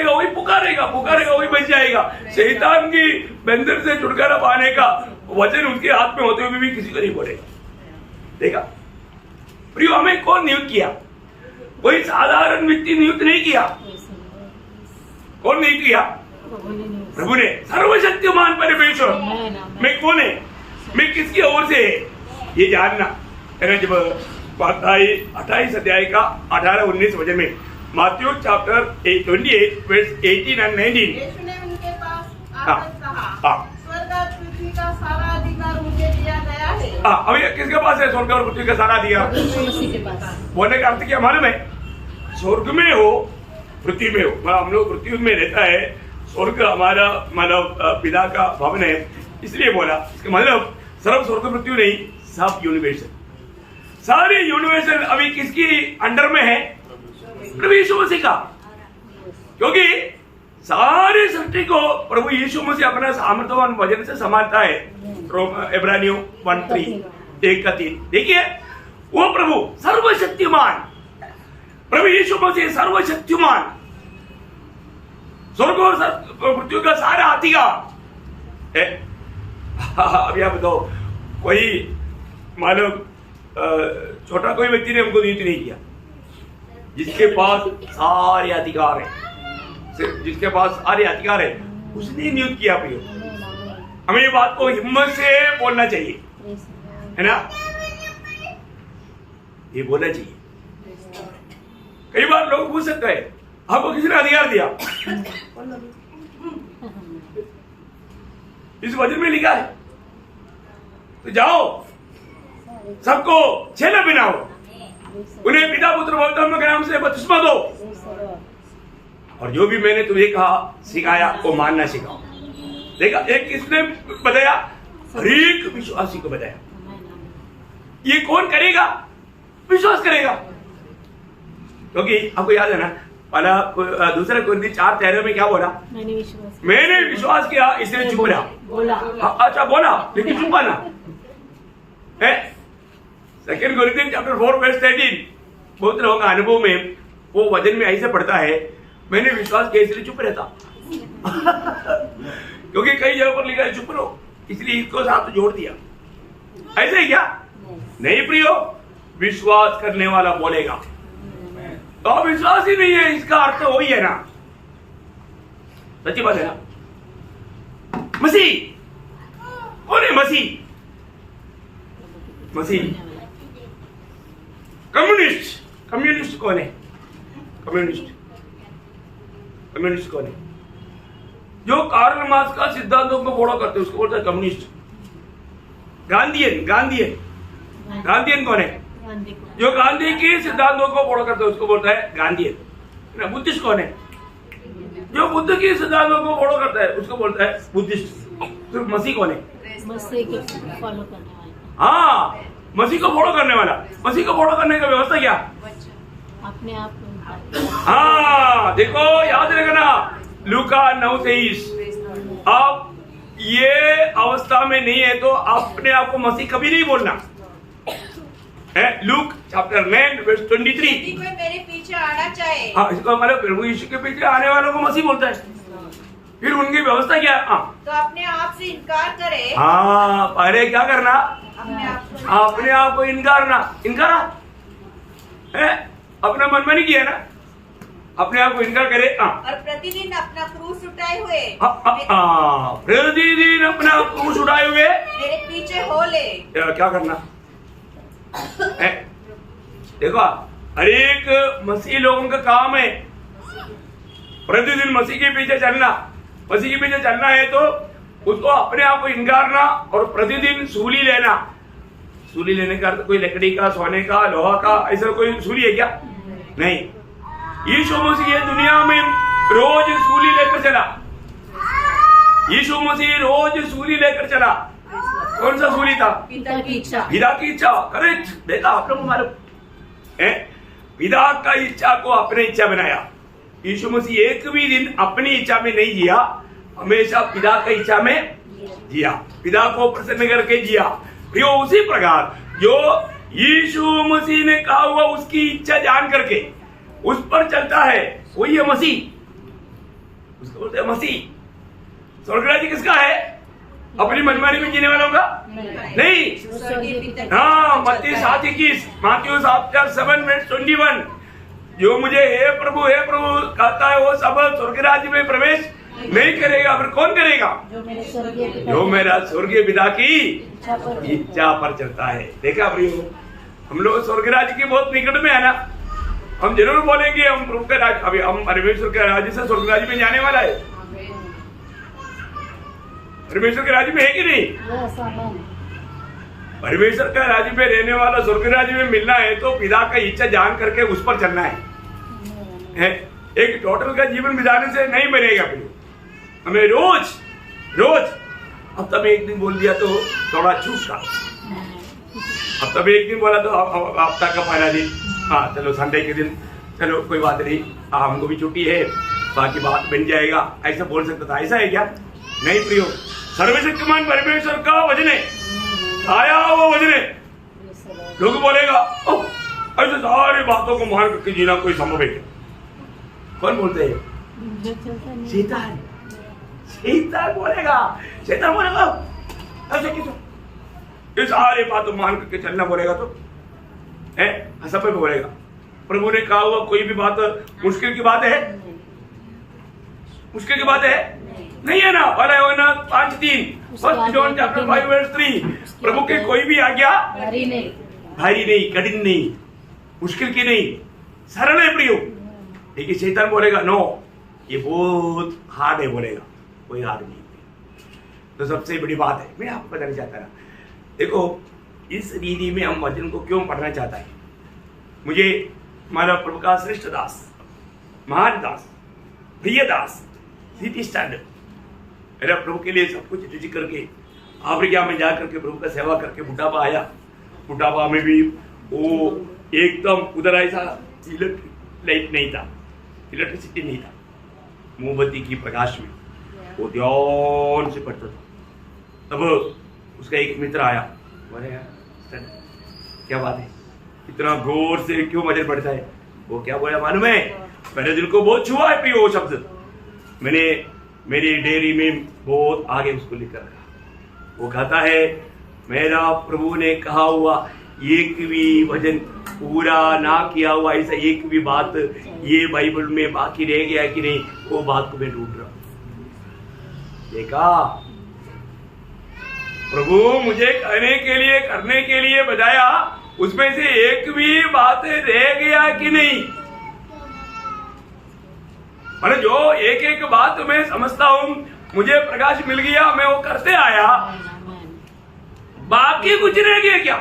वही पुकारेगा वही बच जाएगा। शैतान की बंधन से छुटकारा पाने का वचन उसके हाथ में होते हुए भी किसी को नहीं बोलेगा। देखा प्रियो हमें कौन नियुक्त किया? कोई साधारण व्यक्ति नियुक्त नहीं किया। कौन नियुक्त किया? प्रभु ने। सर्वशक्तिमान परमेश्वर मैं कौन है, मैं किसकी ओर से है ये जानना। जब 28 अध्याय का 18-19 वचन में मैथ्यू चैप्टर 28 वर्स 18 and 19। यीशु ने उनके पास आकर कहा, स्वर्ग और पृथ्वी का सारा अधिकार मुझे दिया गया है। अभी किसके पास है स्वर्ग और पृथ्वी का सारा अधिकार? बोलने का अर्थ क्या मालूम है? स्वर्ग में हो पृथ्वी में हो, हम लोग पृथ्वी में रहता है, स्वर्ग हमारा मतलब पिता का भवन है, इसलिए बोला। इसका मतलब सिर्फ स्वर्ग पृथ्वी नहीं, सब यूनिवर्सल, सारे यूनिवर्सल अभी किसकी अंडर में है? प्रभु यीशु मसीह का। क्योंकि सारे सृष्टि को प्रभु यीशु मसीह अपना सामर्थ्यवान वचन से संभालता है। इब्रानियों 1:3। देखिए वो प्रभु सर्वशक्तिमान, प्रभु यीशु मसीह सर्वशक्तिमान, स्वर्ग और पृथ्वी का सारा अधिकार। अभी आप बताओ, कोई मानो छोटा कोई व्यक्ति ने हमको नियुक्त नहीं किया, जिसके पास सारे अधिकार है, जिसके पास सारे अधिकार है उसने नियुक्त किया। प्रियो हमें ये बात को हिम्मत से बोलना चाहिए, है ना? ये बोलना चाहिए। कई बार लोग पूछ सकते हैं आपको किसने अधिकार दिया? इस वचन में लिखा है, तो जाओ सबको चेला बनाओ, उन्हें पिता पुत्र पवित्र आत्मा के नाम से बपतिस्मा दो, और जो भी मैंने तुम्हें कहा सिखाया वो मानना सिखाओ। देखा, एक किसने बताया? हर एक विश्वासी को बताया। ये कौन करेगा? विश्वास करेगा। क्योंकि आपको याद है ना, पहला दूसरा कुरिन्थी 4:13 में क्या बोला? मैंने विश्वास किया इसलिए चुप रहा। अच्छा बोला लेकिन चुप ना है। सेकंड कोरिन्थियंस चैप्टर 4 वर्स 13, बहुत लोगों का अनुभव में वो वचन में ऐसे पढ़ता है, मैंने विश्वास किया इसलिए चुप रहता। क्योंकि कई जगह पर लिखा है चुप रहो, इसलिए इसको साथ जोड़ दिया। ऐसे ही क्या? नहीं प्रियो, विश्वास करने वाला बोलेगा। तो विश्वास ही नहीं है, इसका अर्थ वही है ना, सच्ची बात है ना। मसीह कौन है? मसीह कम्युनिस्ट कौन है? कम्युनिस्ट कौन है? जो कार्ल मार्क्स का सिद्धांतों को फॉलो करते हैं उसको बोलता है कम्युनिस्ट। गांधीयन कौन है? जो गांधी के सिद्धांतों को फॉलो करते हैं उसको बोलता है गांधीयन। बुद्धिस्ट कौन है? जो बुद्ध के सिद्धांतों को फॉलो करता है उसको बोलता है बुद्धिस्ट। तो मसीह कौन है? मसीह को फॉलो करने वाला। हाँ, मसीह को फॉलो करने वाला। मसीह को फॉलो करने का व्यवस्था क्या? अपने आप को। हाँ देखो, याद रखना लूका 9:23। आप ये अवस्था में नहीं है तो अपने आप को मसीह कभी नहीं बोलना, लूक चैप्टर 9 वर्स 23। यदि कोई मेरे पीछे आना चाहे, हाँ, इसका मतलब प्रभु यीशु के पीछे आने वालों को मसीह बोलता है। फिर उनकी व्यवस्था क्या है? तो अपने आप से इनकार करे। हाँ, पहले क्या करना? अपने आप को इनकार है, अपना मन में नहीं किया ना, अपने आप को इनकार करे। और प्रतिदिन अपना क्रूस उठाए हुए, प्रतिदिन अपना क्रूस उठाए हुए मेरे पीछे हो ले। क्या करना है? देखो, हर एक मसीह लोगों का काम है प्रतिदिन मसीह के पीछे चलना। मसीह के पीछे चलना है तो उसको अपने आप को इनकारना और प्रतिदिन सूली लेना। सूली लेने का अर्थ कोई लकड़ी का, सोने का, लोहा का, ऐसा कोई सूली है क्या? नहीं। यीशु मसीह ये दुनिया में रोज सूली लेकर चला। यीशु मसीह रोज सूली लेकर चला। कौन सा सूली था? पिता की इच्छा। पिता की इच्छा, करेक्ट। देखा आप लोग, मालूम है, पिता का इच्छा को अपने इच्छा बनाया। यीशु मसीह एक भी दिन अपनी इच्छा में नहीं जिया, हमेशा पिता की इच्छा में जिया, पिता को प्रसन्न करके जिया। प्रियो, उसी प्रकार जो यीशु मसीह ने कहा हुआ उसकी इच्छा जान करके उस पर चलता है, वही है मसीह। उसको बोलते हैं मसीह। स्वर्गराज्य किसका है? अपनी मनमानी में जीने वालों का नहीं। हाँ, मत्ती 7:21, माथ्यू 7:7-21, जो मुझे हे प्रभु कहता है वो सब स्वर्ग राज्य में प्रवेश नहीं करेगा। फिर कौन करेगा? जो मेरा स्वर्गीय पिता की इच्छा पर चलता है। देखा प्रियो, हम लोग स्वर्ग राज्य के बहुत निकट में है ना। हम जरूर बोलेंगे हम प्रभु का राज्य, अभी हम परमेश्वर के राज्य से स्वर्ग राज्य में जाने वाला है। परमेश्वर के राज्य में है कि नहीं? परमेश्वर का राज्य में रहने वाला स्वर्ग राज्य में मिलना है तो पिता का इच्छा जान करके उस पर चलना है। एक टोटल का जीवन बिताने से नहीं बनेगा। फिर हमें रोज हफ्ता में एक दिन बोल दिया तो थोड़ा छूट था, हफ्ता में एक दिन बोला तो हफ्ता का पहला दिन, हाँ चलो संडे के दिन चलो कोई बात नहीं, हमको भी छुट्टी है, बाकी बात बन जाएगा, ऐसा बोल सकता था। ऐसा है क्या? नहीं प्रियो, सर्वशक्तिमान परमेश्वर का वचन है, आया वो वचन है। लोग बोलेगा ऐसे सारी बातों को मान करके जीना कोई संभव है क्या? कौन बोलते हैं? शैतान। शैतान बोलेगा ऐसे क्यों? ये सारी बातों मान करके चलना बोलेगा तो है, सब पे बोलेगा। प्रभु ने कहा हुआ कोई भी बात मुश्किल की बात है? मुश्किल की बात है नहीं है ना। 5:3 1 जॉन चैप्टर 5 वर्स 3, प्रभु के कोई भी आज्ञा भारी नहीं, कठिन नहीं, मुश्किल की नहीं, सरल है प्रियो। लेकिन शैतान बोलेगा नो, ये बहुत हार्ड है, बोलेगा कोई हार्ड नहीं। तो सबसे बड़ी बात है, मैं आपको बताना चाहता ना, देखो इस रीति में हम वचन को क्यों पढ़ना चाहता है। मुझे हमारा प्रभु का श्रेष्ठ दास, महान दास, प्रिय दास सिटी स्टैंडर्ड, मेरा प्रभु के लिए सब कुछ डिजी करके अफ्रीका में जा करके प्रभु का सेवा करके बुढ़ापा आया। बुढ़ापा में भी वो एकदम उधर ऐसा लाइट नहीं था, इलेक्ट्रिसिटी नहीं था, मोमबत्ती की प्रकाश में वो ध्यान से पढ़ता था। तब उसका एक मित्र आया, बोले यार क्या बात है, इतना गौर से क्यों वचन पढ़ता है? वो क्या बोला मालूम है? मेरे दिल को बहुत छुआ है प्रियो वो शब्द। मैंने मेरी डेयरी में बहुत आगे उसको लिखकर रखा। वो कहता है मेरा प्रभु ने कहा हुआ एक भी वचन पूरा ना किया हुआ ऐसा एक भी बात ये बाइबल में बाकी रह गया कि नहीं, वो बात को मैं ढूंढ रहा हूं। देखा, प्रभु मुझे कहने के लिए करने के लिए बताया, उसमें से एक भी बात रह गया कि नहीं। मतलब जो एक एक बात मैं समझता हूं, मुझे प्रकाश मिल गया, मैं वो करते आया, बाकी कुछ रह गया क्या?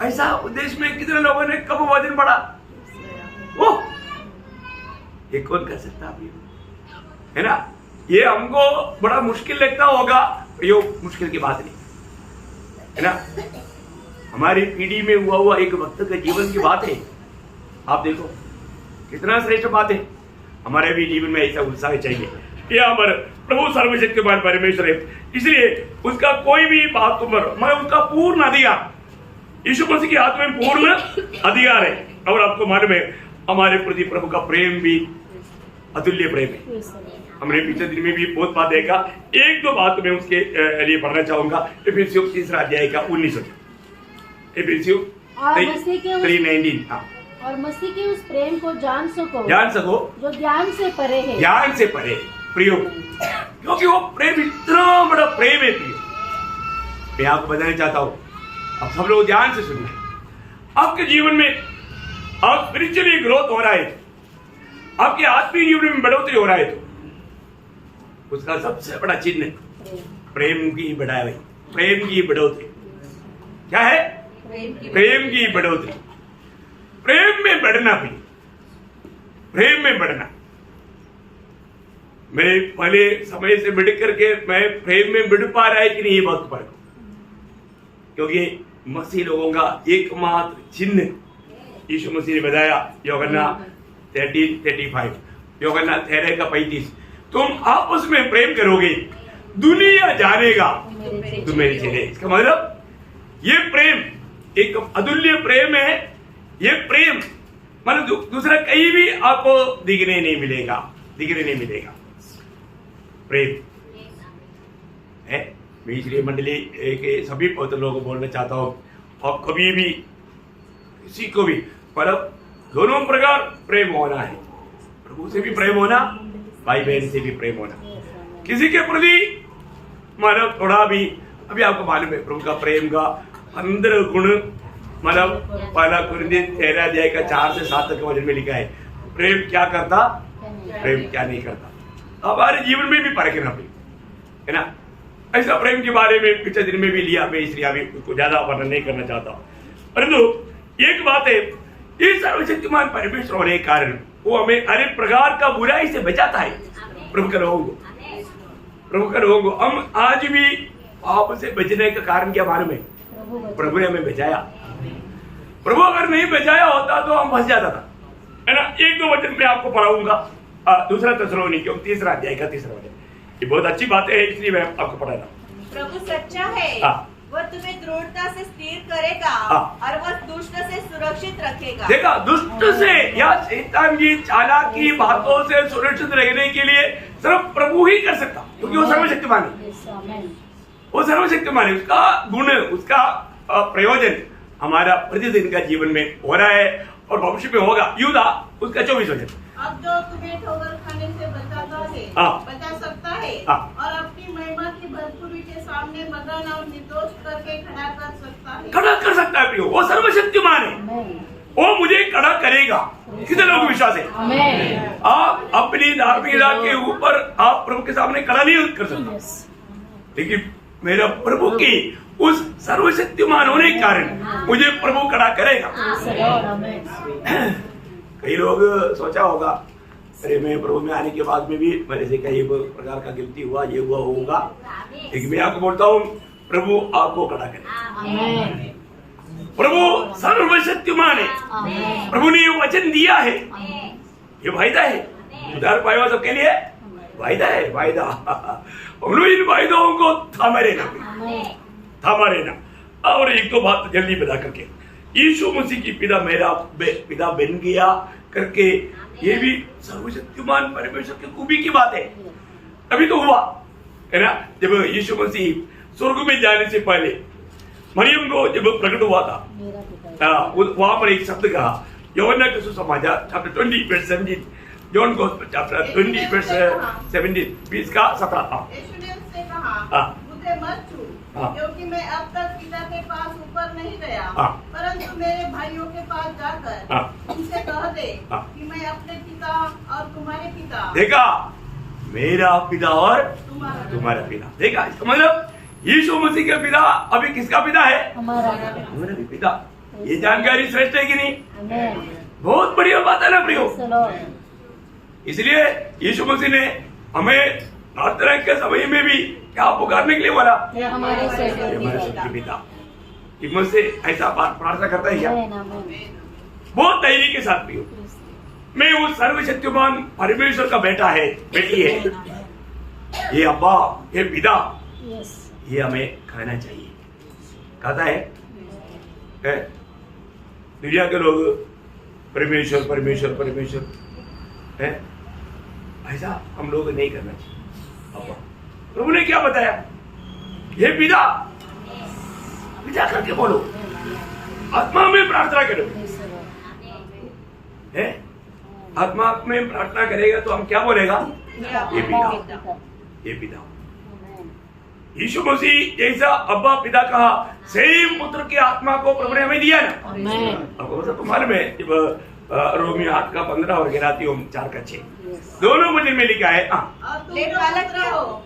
ऐसा उद्देश्य में कितने लोगों ने कब वचन पढ़ा? वो ये कौन कर सकता है ना? ये हमको बड़ा मुश्किल लगता होगा, ये मुश्किल की बात नहीं है ना। हमारी पीढ़ी में हुआ एक भक्त के जीवन की बात है। आप देखो कितना श्रेष्ठ बात है। हमारे भी जीवन में ऐसा उत्साह चाहिए। ये हमारे प्रभु सर्वशक्तिमान परमेश्वर है, इसलिए उसका कोई भी बात मैं उसका पूर्ण अधिकार यीशु मसीह के हाथ में पूर्ण अधिकार है। और आपको मालूम है हमारे प्रति प्रभु का प्रेम भी अतुल्य प्रेम है। हमने पिछले दिन में भी बहुत बात देखा। एक दो बात मैं उसके लिए पढ़ना चाहूंगा। इफिसियों 3 अध्याय का 19 इफिसियों 3:19। और मसीह के उस प्रेम को जान सको जो ज्ञान से परे है, ज्ञान से परे प्रियो, क्योंकि वो प्रेम इतना बड़ा प्रेम है प्रियो। मैं आपको बताना चाहता हूँ, अब सब लोग ध्यान से सुनिए। आपके जीवन में आप स्पिरिचुअली ग्रोथ हो रहा है, आपके आत्मीय जीवन में बढ़ोतरी हो रहा है, तो उसका सबसे बड़ा चिन्ह प्रेम की बढ़ाई, प्रेम की बढ़ोतरी। क्या है? प्रेम की बढ़ोतरी, प्रेम में बढ़ना भी, प्रेम में बढ़ना। मैं पहले समय से बढ़ करके मैं प्रेम में बढ़ पा रहा है कि नहीं, ये बहुत फर्क, क्योंकि मसीह लोगों का एकमात्र चिन्ह यीशु मसीह ने बताया यूहन्ना 13:35, यूहन्ना 13:35, तुम आपस में प्रेम करोगे दुनिया जानेगा तुम मेरे चेले। इसका मतलब ये प्रेम एक अतुल्य प्रेम है। ये प्रेम मतलब दूसरा कहीं भी आपको दिखने नहीं मिलेगा प्रेम है। मैं इसलिए मंडली के सभी पवित्र लोगों को बोलना चाहता हूँ, और कभी भी किसी को भी मतलब दोनों प्रकार प्रेम होना है। प्रभु से भी प्रेम होना, भाई बहन से भी प्रेम होना। किसी के प्रति मतलब थोड़ा भी, अभी आपको मालूम है प्रभु का प्रेम का 15 गुण, मतलब पहला कुरिन्थियों 13 अध्याय का 4 से 7 तक वचन में लिखा है प्रेम क्या करता, प्रेम क्या नहीं करता। हमारे जीवन में भी फर्क है ना। ऐसा प्रेम के बारे में पिछले दिन में भी लिया, मैं इसलिए अभी उसको ज्यादा वर्णन नहीं करना चाहता। परंतु एक बात है, ये सर्वशक्तिमान परमेश्वर होने के कारण वो हमें हर एक प्रकार का बुराई से बचाता है। प्रभु का लोगों को हम आज भी पाप से बचने का कारण क्या मालूम है? प्रभु ने हमें बचाया। प्रभु अगर नहीं बचाया होता तो हम फंस जाता था, है ना। एक दो वचन मैं आपको पढ़ाऊंगा, 2 थिस्सलुनीकियों 3 अध्याय का 3 वचन। ये बहुत अच्छी बात है, इसलिए मैं आपको पढ़ा रहा। प्रभु सच्चा है, वह तुम्हें दृढ़ता से स्थिर करेगा और वह दुष्ट से सुरक्षित रखेगा। देखा, दुष्ट से या शैतान की चालाकी बातों से सुरक्षित रहने के लिए सिर्फ प्रभु ही कर सकता, क्योंकि वो सर्वशक्तिमान है। वो सर्वशक्तिमान है। उसका गुण, उसका प्रयोजन हमारा प्रतिदिन का जीवन में हो रहा है और भविष्य में होगा। यूदा उसका 24 वचन। अब जो तुम्हें ठोकर खाने से बचा सकता है और अपनी महिमा की भरपूरी के सामने मगन और निर्दोष करके खड़ा कर सकता है। वो सर्वशक्तिमान है, वो मुझे खड़ा करेगा। कितने लोगों को विश्वास है? आप अपनी धार्मिकता के ऊपर आप प्रभु के सामने खड़ा नहीं कर सकते, लेकिन मेरा प्रभु की उस सर्वशक्तिमान होने के कारण मुझे प्रभु खड़ा करेगा। कई लोग सोचा होगा, अरे मैं प्रभु में आने के बाद में भी मेरे से कई प्रकार का गलती हुआ, ये हुआ होगा, लेकिन मैं आपको बोलता हूँ प्रभु आपको खड़ा करेगा। प्रभु सर्वशक्तिमान है। प्रभु ने ये वचन दिया है, ये वायदा है। उधार पाए हुआ सबके लिए वायदा है, वायदा। हम लोग इन वायदाओं को थामे रहना। और एक दो बात जल्दी बता करके, यीशु मसीह की पिता मेरा पिता बन गया करके, ये भी सर्वशक्तिमान परमेश्वर की खूबी की बात है। अभी तो हुआ है ना, जब यीशु मसीह स्वर्ग में जाने से पहले मरियम को जब प्रकट हुआ था, वहां पर एक शब्द कहा, यूहन्ना का सुसमाचार चैप्टर 20:17, जॉन गॉस्पेल चैप्टर 20:17, 20 का 17। यीशु ने उससे कहा, मुझे मत छू, क्योंकि मैं अब तक पिता के पास ऊपर नहीं गया, परंतु मेरे भाइयों के पास जाकर उनसे कह दे कि मैं अपने पिता और तुम्हारे पिता। देखा, मेरा पिता और तुम्हारा पिता। देखा, इसका मतलब यीशु मसीह का पिता अभी किसका पिता है? हमारा भी पिता। ये जानकारी श्रेष्ठ है कि नहीं? बहुत बढ़िया बात है ना प्रियो। इसलिए यीशु मसीह ने हमें प्रार्थना के समय में भी क्या पुकारने के लिए बोला? हमारे स्वर्गीय पिता। मुझसे ऐसा प्रार्थना करता है क्या? बहुत धैर्य के साथ भी, मैं उस सर्वशक्तिमान परमेश्वर का बेटा है, बेटी है, ये अब्बा, ये पिता, ये हमें कहना चाहिए। कहता है है दुनिया के लोग परमेश्वर परमेश्वर परमेश्वर है, ऐसा हम लोग नहीं करना चाहिए। प्रभु ने क्या बताया, ये पिता पिता करके बोलो, आत्मा में प्रार्थना करो। है आत्मा में प्रार्थना करेगा तो हम क्या बोलेगा, ये पिता, ये पिता। यीशु मसीह जैसा अब्बा पिता कहा, सेम पुत्र की आत्मा को प्रभु ने हमें दिया ना। आपको तो मालूम है, जब रोमी 8 का 15 और गिराती 4 का 6 दोनों वचन में लिखा है,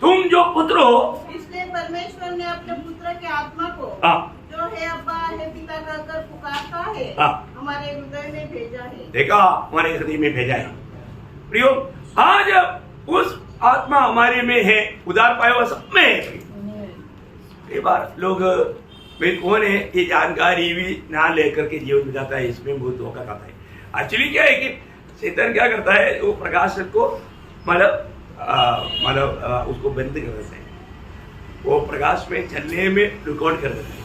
तुम जो पुत्र हो, इसलिए परमेश्वर ने अपने पुत्र के आत्मा को जो है अब्बा है पिता कहकर पुकारता है, हमारे हृदय में भेजा है। देखा, हमारे हृदय में भेजा है। प्रियो, आज उस आत्मा हमारे में है, उधार पाया हुआ सब में है। कई बार लोग वे कौन है ये जानकारी भी ना लेकर के जीवन में जाता है, इसमें बहुत धोखा खाता है। एक्चुअली क्या है कि शैतान क्या करता है, वो प्रकाश को मतलब उसको बंद कर देता है, वो प्रकाश में चलने में रुकावट कर देता है।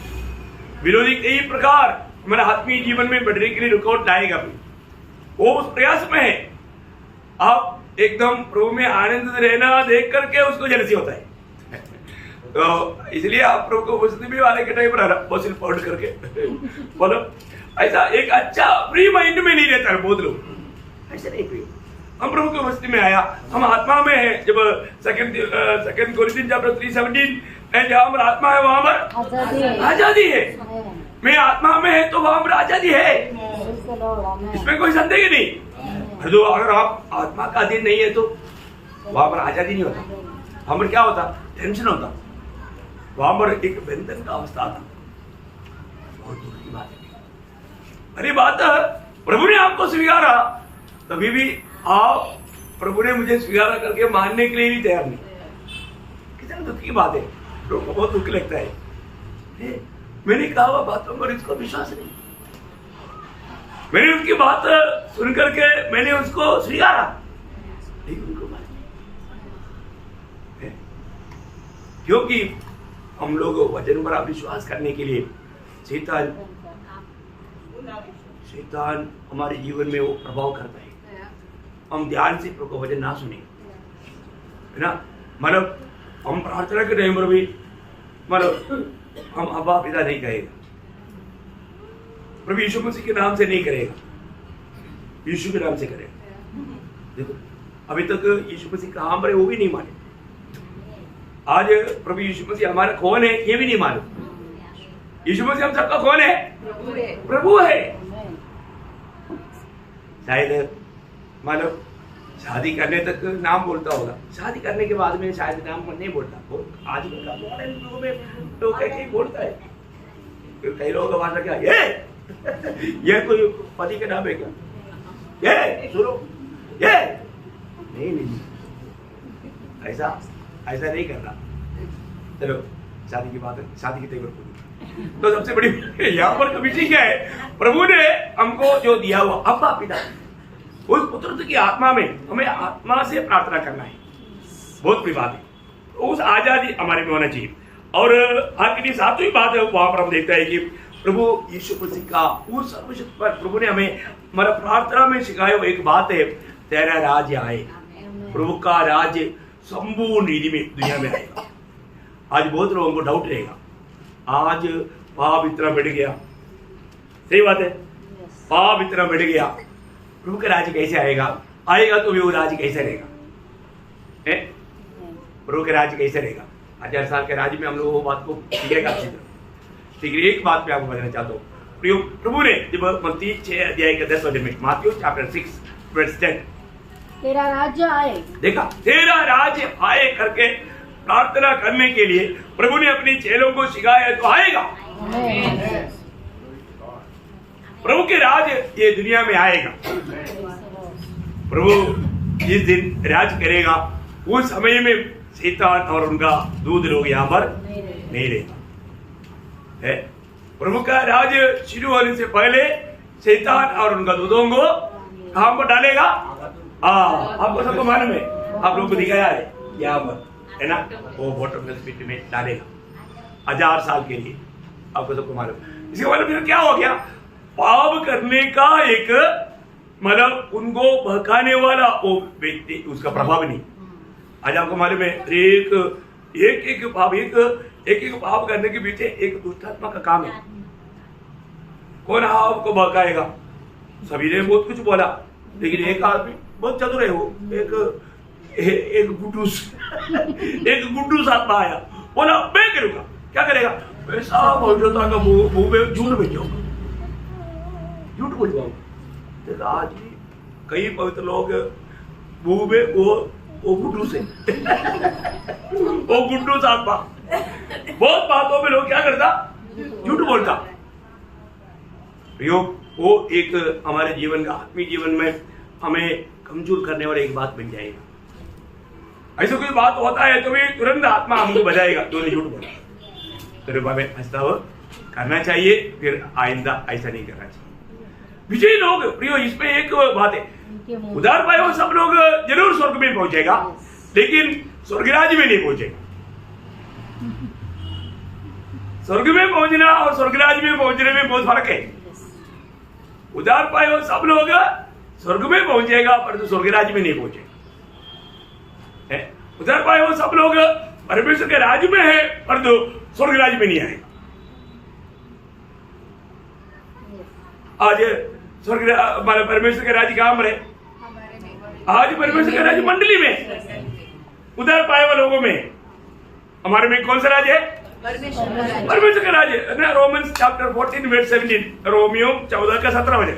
विरोधी कई प्रकार हमारे आत्मीय जीवन में बढ़ने के लिए रुकावट लाएगा भी, वो उस प्रयास में है। आप एकदम प्रभु में आनंद रहना देख करके उसको जलसी होता है। तो इसलिए आप प्रभु को उपस्थिति भी वाले के टाइम पर सिर्फ पढ़ करके बोलो, ऐसा एक अच्छा फ्री माइंड में नहीं रहता है बहुत लोग, ऐसा नहीं प्रिय। हम प्रभु की उपस्थिति में आया, हम आत्मा में है। जब सेकंड कोरिन्थियंस चैप्टर 3:17 जहाँ पर आत्मा है वहां पर आजादी है। मैं आत्मा में है तो वहां पर आजादी है, इसमें कोई संदेह ही नहीं। जो अगर आप आत्मा का अधीन नहीं है तो वहां पर आजादी नहीं होता, वहां पर क्या होता, टेंशन होता, वहां पर एक बंधन का अवस्था था। बहुत दुख की बात है। अरे बात प्रभु ने आपको स्वीकारा, तभी भी आप प्रभु ने मुझे स्वीकारा करके मानने के लिए भी तैयार नहीं। कितना दुख की बात है, लोगों को बहुत दुख लगता है। मैंने कहा हुआ बातों पर इसको विश्वास नहीं, मैंने उसकी बात सुन करके मैंने उसको स्वीकारा, लेकिन उनको बात नहीं। क्योंकि हम लोग वचन पर विश्वास करने के लिए शैतान हमारे जीवन में वो प्रभाव करता है। हम ध्यान से प्रभु वचन ना सुने, है ना, मतलब हम प्रार्थना के टाइम पर भी मतलब हम अब्बा पिता नहीं कहेगा, प्रभु यीशु मसीह के नाम से नहीं करेगा, यीशु के नाम से करेगा। देखो अभी तक यीशु मसीह कहाँ पर है वो भी नहीं माने। आज प्रभु यीशु मसीह हमारा कौन है ये भी नहीं मालूम। यीशु मसीह हम सबका कौन है, प्रभु है। शायद मानो शादी करने तक नाम बोलता होगा, शादी करने के बाद में शायद नाम नहीं बोलता। आज लोगों में तो कहीं बोलता है, कई लोगों का भाषा क्या ये कोई पति का नाम है क्या, ये सुनो ये नहीं ऐसा ऐसा नहीं करना। चलो शादी की बात है, शादी की तेवर तो सबसे बड़ी यहाँ पर कमिटी क्या है, प्रभु ने हमको जो दिया हुआ अब्बा पिता, उस पुत्र की आत्मा में हमें आत्मा से प्रार्थना करना है। बहुत बड़ी बात है, उस आजादी हमारे में होना चाहिए। और आखिरी 7वीं बात है, वहां पर हम देखते हैं कि प्रभु यीशु मसीह का उस सर्वशक्ति पर प्रभु ने हमें हमारा प्रार्थना में सिखाया एक बात है, तेरा राज्य आए। प्रभु का राज्य संपूर्ण रीति में दुनिया में आएगा। आज बहुत लोगों को डाउट रहेगा, आज पाप इतना बढ़ गया, सही बात है, पाप इतना बढ़ गया, प्रभु का राज्य कैसे आएगा, आएगा तो वो राज्य कैसे रहेगा, प्रभु का राज्य कैसे रहेगा। 1000 साल के राज्य में हम लोग वो बात को सीखेगा अच्छी तरह। ठीक है, एक बात पे आपको बताना चाहता हूँ, प्रभु ने जब मत्ती 6:10 में, मात्यु चैप्टर 6:10 तेरा राज्य आए, देखा तेरा राज्य आए करके प्रार्थना करने के लिए प्रभु ने अपने चेलों को सिखाया, तो आएगा। प्रभु के राज ये दुनिया में आएगा। प्रभु जिस दिन राज करेगा उस समय में शैतान और उनका दूध लोग यहाँ पर नहीं रहेगा। है प्रभु का राज शुरू होने से पहले शैतान और उनका दूधों को कहाँ पर डालेगा, आपको सबको मालूम है, आप लोग को दिखाया है यहाँ पर, है ना, वो बॉटमलेस पिट में डालेगा 1000 साल के लिए। आपको सबको मालूम, इसका मतलब फिर क्या हो गया, पाप करने का एक मतलब उनको बहकाने वाला वो व्यक्ति, उसका प्रभाव नहीं। आज आपको मालूम है एक पाप करने के पीछे एक दुष्टात्मा का काम है। कौन आपको बहकाएगा? सभी ने बहुत कुछ बोला, लेकिन एक आदमी बहुत चतुर है, वो एक गुड्डूस आत्मा आया, बोला मैं करूंगा। क्या करेगा? ऐसा भविष्यता का मुंह में झूठ भेजूंगा, झूठ बोल जाऊंगा। आज भी कई पवित्र लोग मुंह में वो गुड्डू से वो गुड्डू आत्मा, बहुत बातों में लोग क्या करता, झूठ बोलता। वो एक हमारे जीवन का आत्मीय जीवन में हमें कमजोर करने वाला एक बात बन जाएगा। ऐसा कोई बात होता है तो भी तुरंत आत्मा हमको बजाएगा, तूने झूठ बोला। तेरे बाबे पछतावा करना चाहिए, फिर आइंदा ऐसा नहीं करना चाहिए। विजयी लोग प्रियो, इसमें एक बात है, उधार पाए हुए सब लोग जरूर स्वर्ग में पहुंचेगा, लेकिन स्वर्गराज में नहीं पहुंचेगा। स्वर्ग में पहुंचना और स्वर्गराज में पहुंचने में बहुत फर्क है। उधार पाए हुए सब लोग स्वर्ग में पहुंचेगा, परंतु स्वर्गराज में नहीं पहुंचेगा। उधार पाए हुए सब लोग परमेश्वर के राज्य में है, परंतु स्वर्गराज में नहीं आएगा। आज स्वर्ग परमेश्वर के राज्य कहां पर है? आज परमेश्वर के राज्य मंडली में, उधार पाए हुए लोगों में। हमारे में कौन सा राज्य है? परमेश्वर का राज्य ना। रोमन्स चैप्टर 14 वर्स 17, रोमियो 14 का 17 वचन।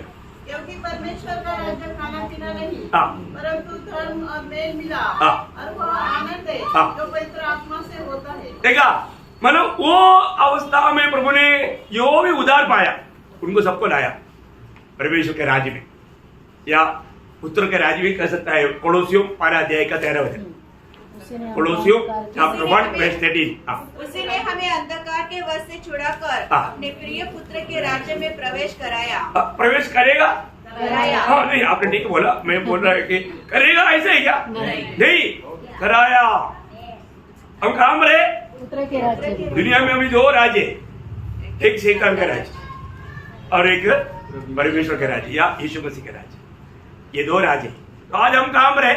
क्योंकि परमेश्वर का राज्य खाना पीना नहीं, परंतु धर्म और मेल मिलाप और वह आनंद है जो पवित्र आत्मा से होता है। देखा, मतलब वो अवस्था में प्रभु ने जो भी उधार पाया उनको सबको लाया परमेश्वर के राज्य में, या पुत्र के राज्य में कह सकता है। पड़ोसियों 12 अध्याय का 13 वचन, पड़ोसियों चैप्टर 1 वर्स 13। उसी ने हमें अंधकार के वश से छुड़ाकर अपने प्रिय पुत्र के राज्य में प्रवेश कराया। प्रवेश करेगा? हाँ, नहीं आपने ठीक बोला, मैं बोल रहा है कि करेगा, ऐसे ही क्या? नहीं कराया। हम कहाँ रहे? पुत्र के राज्य। दुनिया में अभी 2 राज्य, एक शैतान का राज्य और एक परमेश्वर के राज्य या यीशु मसीह के राज्य। ये 2 राज्य। तो आज हम कहाँ रहे?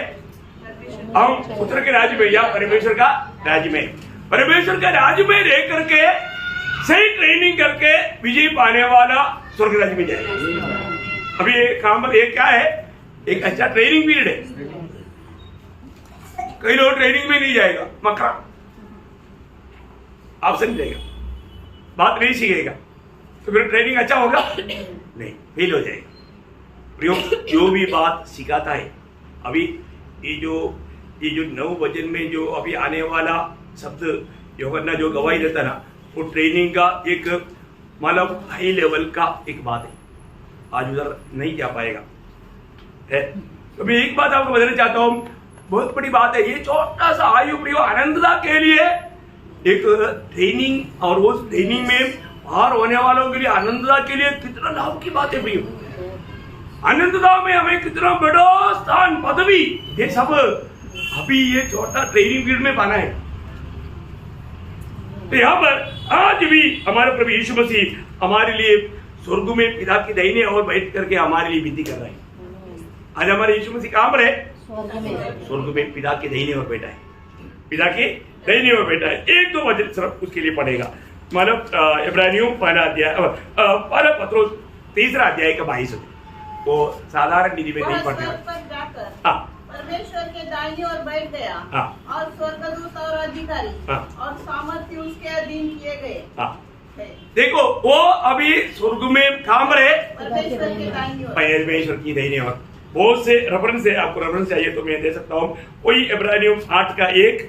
हम पुत्र के राज्य में या परमेश्वर का राज्य में। परमेश्वर के राज्य में रह करके सही ट्रेनिंग करके विजय पाने वाला स्वर्ग राज्य में जाएगा। अभी काम पर एक क्या है, एक अच्छा ट्रेनिंग पीरियड है। कई लोग ट्रेनिंग में नहीं जाएगा, मक्का आप समझेगा, बात नहीं सीखेगा, तो फिर ट्रेनिंग अच्छा होगा नहीं, फेल हो जाएगा। जो भी बात सिखाता है, अभी ये जो 9 वचन में जो अभी आने वाला शब्द योगन्ना जो गवाही देता ना, वो ट्रेनिंग का एक मतलब हाई लेवल का एक बात है। आज उधर नहीं जा पाएगा है। तो मैं एक बात आपको बताना चाहता हूँ, बहुत बड़ी बात है। ये छोटा सा आयु प्रियो आनंदता के लिए एक ट्रेनिंग, और वो ट्रेनिंग में बाहर होने वालों के लिए आनंदता के लिए कितना लाभ की बात है प्रियो। आनंदता में हमें कितना बड़ा स्थान, पदवी, ये सब अभी ये छोटा ट्रेनिंग पीरियड में पाना है। तो यहाँ पर आज भी हमारे प्रभु यीशु मसीह हमारे लिए स्वर्ग में पिता की दाहिने ओर बैठ करके हमारे लिए विनती कर रहे हैं। आज हमारे यीशु मसीह कहाँ पर है? स्वर्ग में पिता के दाहिने ओर बैठा है, पिता के दाहिने ओर बैठा है। 1-2 वचन सिर्फ उसके लिए पढ़ेगा, मतलब इब्रानियों 1 अध्याय, 1 पत्रोस 3 अध्याय का 22 वो साधारण निधि में नहीं पढ़ने वाला। परमेश्वर के दाहिनी ओर बैठ गया और स्वर्गदूत और अधिकारी और सामर्थ्य उसके अधीन किए गए। देखो वो अभी स्वर्ग में काम रहे परमेश्वर के दाहिनी ओर, परमेश्वर की दाहिनी ओर। बहुत से रेफरेंस है, आपको रेफरेंस चाहिए तो मैं दे सकता हूँ। वही इब्रानियों 8 का 1,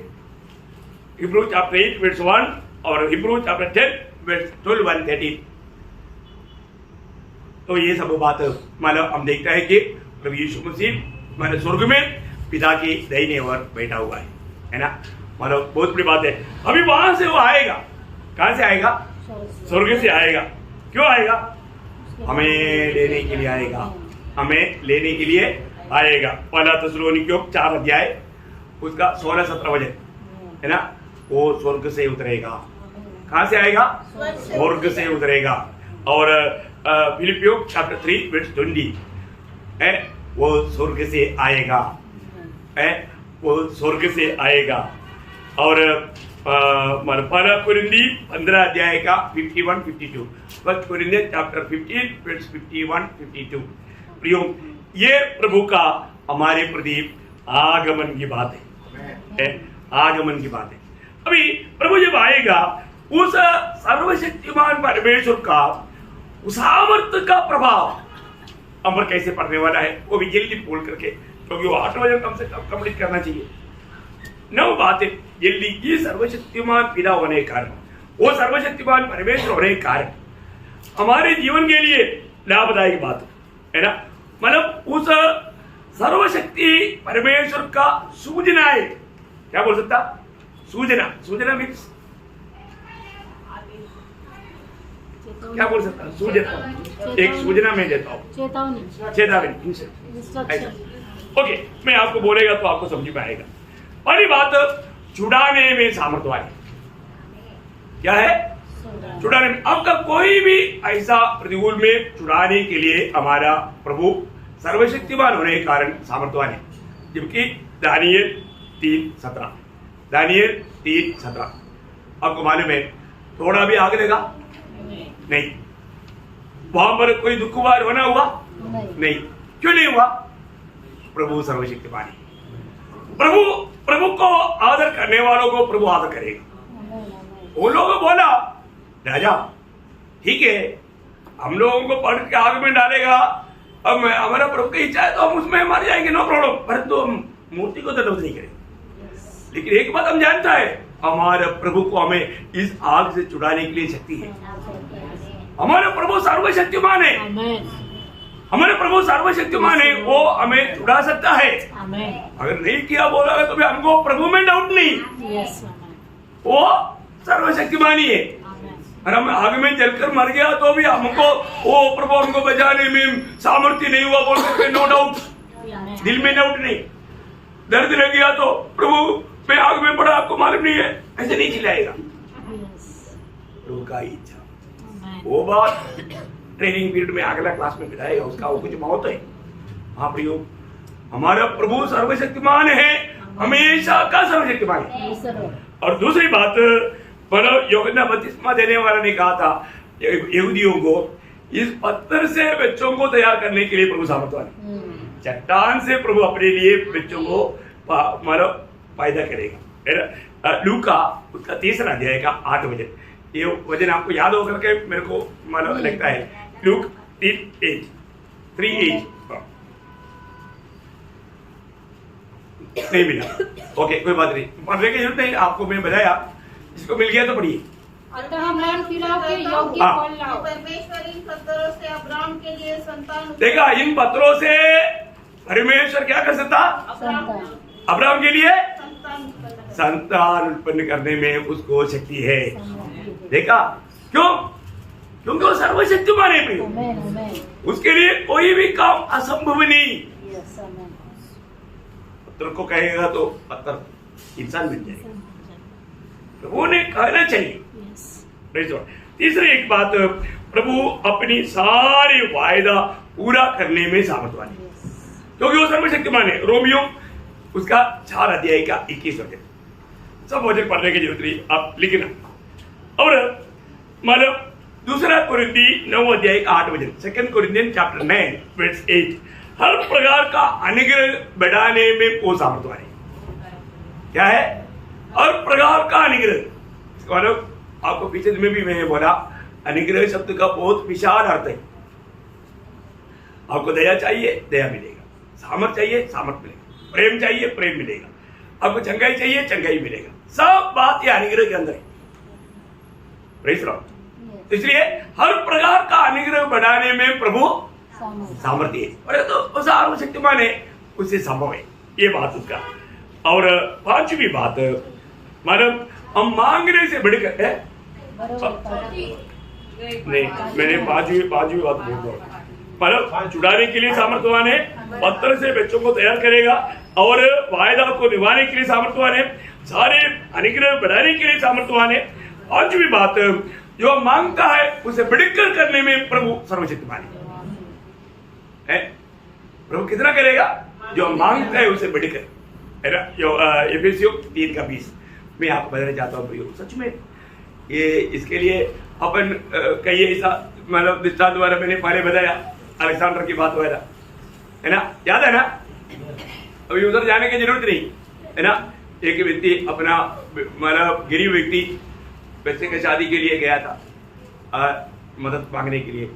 हिब्रू चैप्टर 8 वर्स 1 और हिब्रू चैप्टर 10 वर्स 12 and 13। तो ये सब बात मतलब हम देखते हैं कि प्रभु यीशु मसीह मतलब स्वर्ग में पिता की दाहिने ओर बैठा हुआ है ना। मतलब बहुत बड़ी बात है। अभी वहां से वो आएगा, कहां से आएगा? स्वर्ग से आएगा। क्यों आएगा? हमें लेने के लिए आएगा, हमें लेने के लिए आएगा। 1 थिस्सलुनीकियों 4 अध्याय उसका 16-17 वचन है ना। वो स्वर्ग से उतरेगा। कहां से आएगा? स्वर्ग से उतरेगा। और फिलिपियों चैप्टर 3 वर्स 20 है, वो स्वर्ग से आएगा, है वो स्वर्ग से आएगा। और पहला कुरिन्दी 15 अध्याय का 51-52, फर्स्ट कुरिन्दी चैप्टर 15 वर्स 51-52। प्रियो, ये प्रभु का हमारे प्रति आगमन की बात है, आगमन की बात है। अभी प्रभु जब आएगा, उस सर्वशक्तिमान परमेश्वर का उस सामर्थ्य का प्रभाव हम पर कैसे पड़ने वाला है, वो भी जल्दी बोल करके, क्योंकि वो 8 बजे कम से कम कंप्लीट करना चाहिए। 9 बातें जल्दी। ये सर्वशक्तिमान पिता होने के कारण, वो सर्वशक्तिमान परमेश्वर होने के कारण हमारे जीवन के लिए लाभदायक बात है ना। मतलब उस सर्वशक्ति परमेश्वर का सूचना है, क्या बोल सकता, सूचना, सूचना मीन्स क्या बोल सकता, सूचना, एक सूचना मैं देता हूँ, चेतावनी। ओके, मैं आपको बोलेगा तो आपको समझ में आएगा। पहली बात, छुड़ाने में सामर्थ्य वाली, क्या है, छुड़ाने में। आपका कोई भी ऐसा प्रतिकूल में छुड़ाने के लिए हमारा प्रभु सर्वशक्तिमान होने के कारण सामर्थ्यवान है। जबकि दानियल 3:17, दानियल 3:17 आपको मालूम है, थोड़ा भी आग लगा नहीं, वहां पर कोई दुखवार होना हुआ नहीं। क्यों नहीं हुआ, प्रभु सर्वशक्तिमान है। प्रभु को आदर करने वालों को प्रभु आदर करेगा। वो लोगों को बोला, राजा ठीक है, हम लोगों को पढ़ के आग में डालेगा, अब हमारा प्रभु की इच्छा है तो हम उसमें मर जाएंगे, नो प्रॉब्लम, परंतु हम मूर्ति को तो नहीं करेंगे। लेकिन एक बात हम जानता है, हमारे प्रभु को हमें इस आग से छुड़ाने के लिए शक्ति है। हमारे प्रभु सर्वशक्तिमान है, हमारे प्रभु सर्वशक्तिमान है, वो हमें छुड़ा सकता है। अगर नहीं किया बोला तो भी हमको प्रभु में डाउट नहीं, वो सर्वशक्तिमान ही है। और हम आग में जलकर मर गया तो भी हमको वो प्रभु हमको बचाने में सामर्थ्य नहीं हुआ बोल सकते, नो डाउट, दिल में डाउट नहीं। दर्द लग गया तो प्रभु मैं आग में पड़ा, आपको मालूम नहीं है, ऐसे नहीं चिल्लाएगा। प्रभु का इच्छा, वो बात ट्रेनिंग पीरियड में अगला क्लास में बताएगा, उसका वो कुछ महत्व है। हाँ प्रियो, हमारा प्रभु सर्वशक्तिमान है, हमेशा का सर्वशक्तिमान है। और दूसरी बात, यूहन्ना बपतिस्मा देने वाला ने कहा था यहूदियों को, इस पत्थर से बच्चों को तैयार करने के लिए प्रभु सामर्थ्यवान है। चट्टान से प्रभु अपने लिए बच्चों को पैदा करेगा। लूका उसका 3 अध्याय का 8 वचन, ये वचन आपको याद होकर के मेरे को मालूम लगता है, लूक 3:8 नहीं मिला, ओके कोई बात नहीं, पढ़ने की जरूरत नहीं, आपको मैंने बताया, जिसको मिल गया तो पढ़िए। अतः मन फिराओ के योग्य फल लाओ। परमेश्वर इन पत्थरों से अब्राहम के लिए संतान, देखा, इन पत्थरों से परमेश्वर क्या कर सकता, अब्राहम के लिए संतान उत्पन्न करने में उसको शक्ति है। देखा, क्यों, क्योंकि वो सर्वशक्तिमान है, उसके लिए कोई भी काम असंभव नहीं। पत्थर को कहेगा तो पत्थर इंसान बन जाएगा, प्रभु ने कहना चाहिए। तीसरी एक बात, प्रभु अपनी सारी वायदा पूरा करने में सामर्थ्यवान है, क्योंकि वो सर्वशक्तिमान है। रोमियो उसका 4 अध्याय का 21 वचन, सब वचन पढ़ने की जरूरत नहीं, आप लिखना। और मतलब दूसरा कुरिन्दी 9 अध्याय का 8 वचन, 2 कोरिन्थियंस चैप्टर 9 वर्स 8, हर प्रकार का अनुग्रह बढ़ाने में वो सामर्थ्यवान है। क्या है, हर प्रकार का अनुग्रह, मतलब आपको पीछे में भी मैंने बोला, अनुग्रह शब्द का बहुत विशाल अर्थ है। आपको दया चाहिए, दया मिलेगा, सामर्थ चाहिए, सामर्थ मिलेगा, प्रेम चाहिए, प्रेम मिलेगा, आपको चंगाई चाहिए, चंगाई मिलेगा, सब बात ये अनुग्रह के अंदर है। इसलिए हर प्रकार का अनुग्रह बढ़ाने में प्रभु सामर्थ्य है, और तो सर्वशक्तिमान है, उससे संभव है, ये बात उसका। और 5वीं बात, मतलब हम मांगने से बढ़कर है नहीं, मैंने 5वीं बात बोल रहा, मतलब छुड़ाने के लिए सामर्थ्यवान है, पत्थर से बच्चों को तैयार करेगा, और वायदा को निभाने के लिए सामर्थ्यवान है, सारे अनुग्रह बढ़ाने के लिए सामर्थ्यवान है। 5वीं बात, जो मांगता है उसे बढ़कर करने में प्रभु सर्वशक्तिमान है। प्रभु कितना करेगा? जो मांगता है उसे बढ़कर, है ना। जो एफेसियों 3:20 मैं आपको बताना चाहता हूँ प्रियो, सच में ये इसके लिए अपन कई ऐसा मतलब दृष्टांत द्वारा मैंने पहले बताया, अलेक्जेंडर की बात वगैरह, है ना, याद है ना। अभी उधर जाने की जरूरत नहीं, है ना। एक व्यक्ति अपना मतलब गरीब व्यक्ति बच्चे की शादी के लिए गया था मदद मांगने के लिए।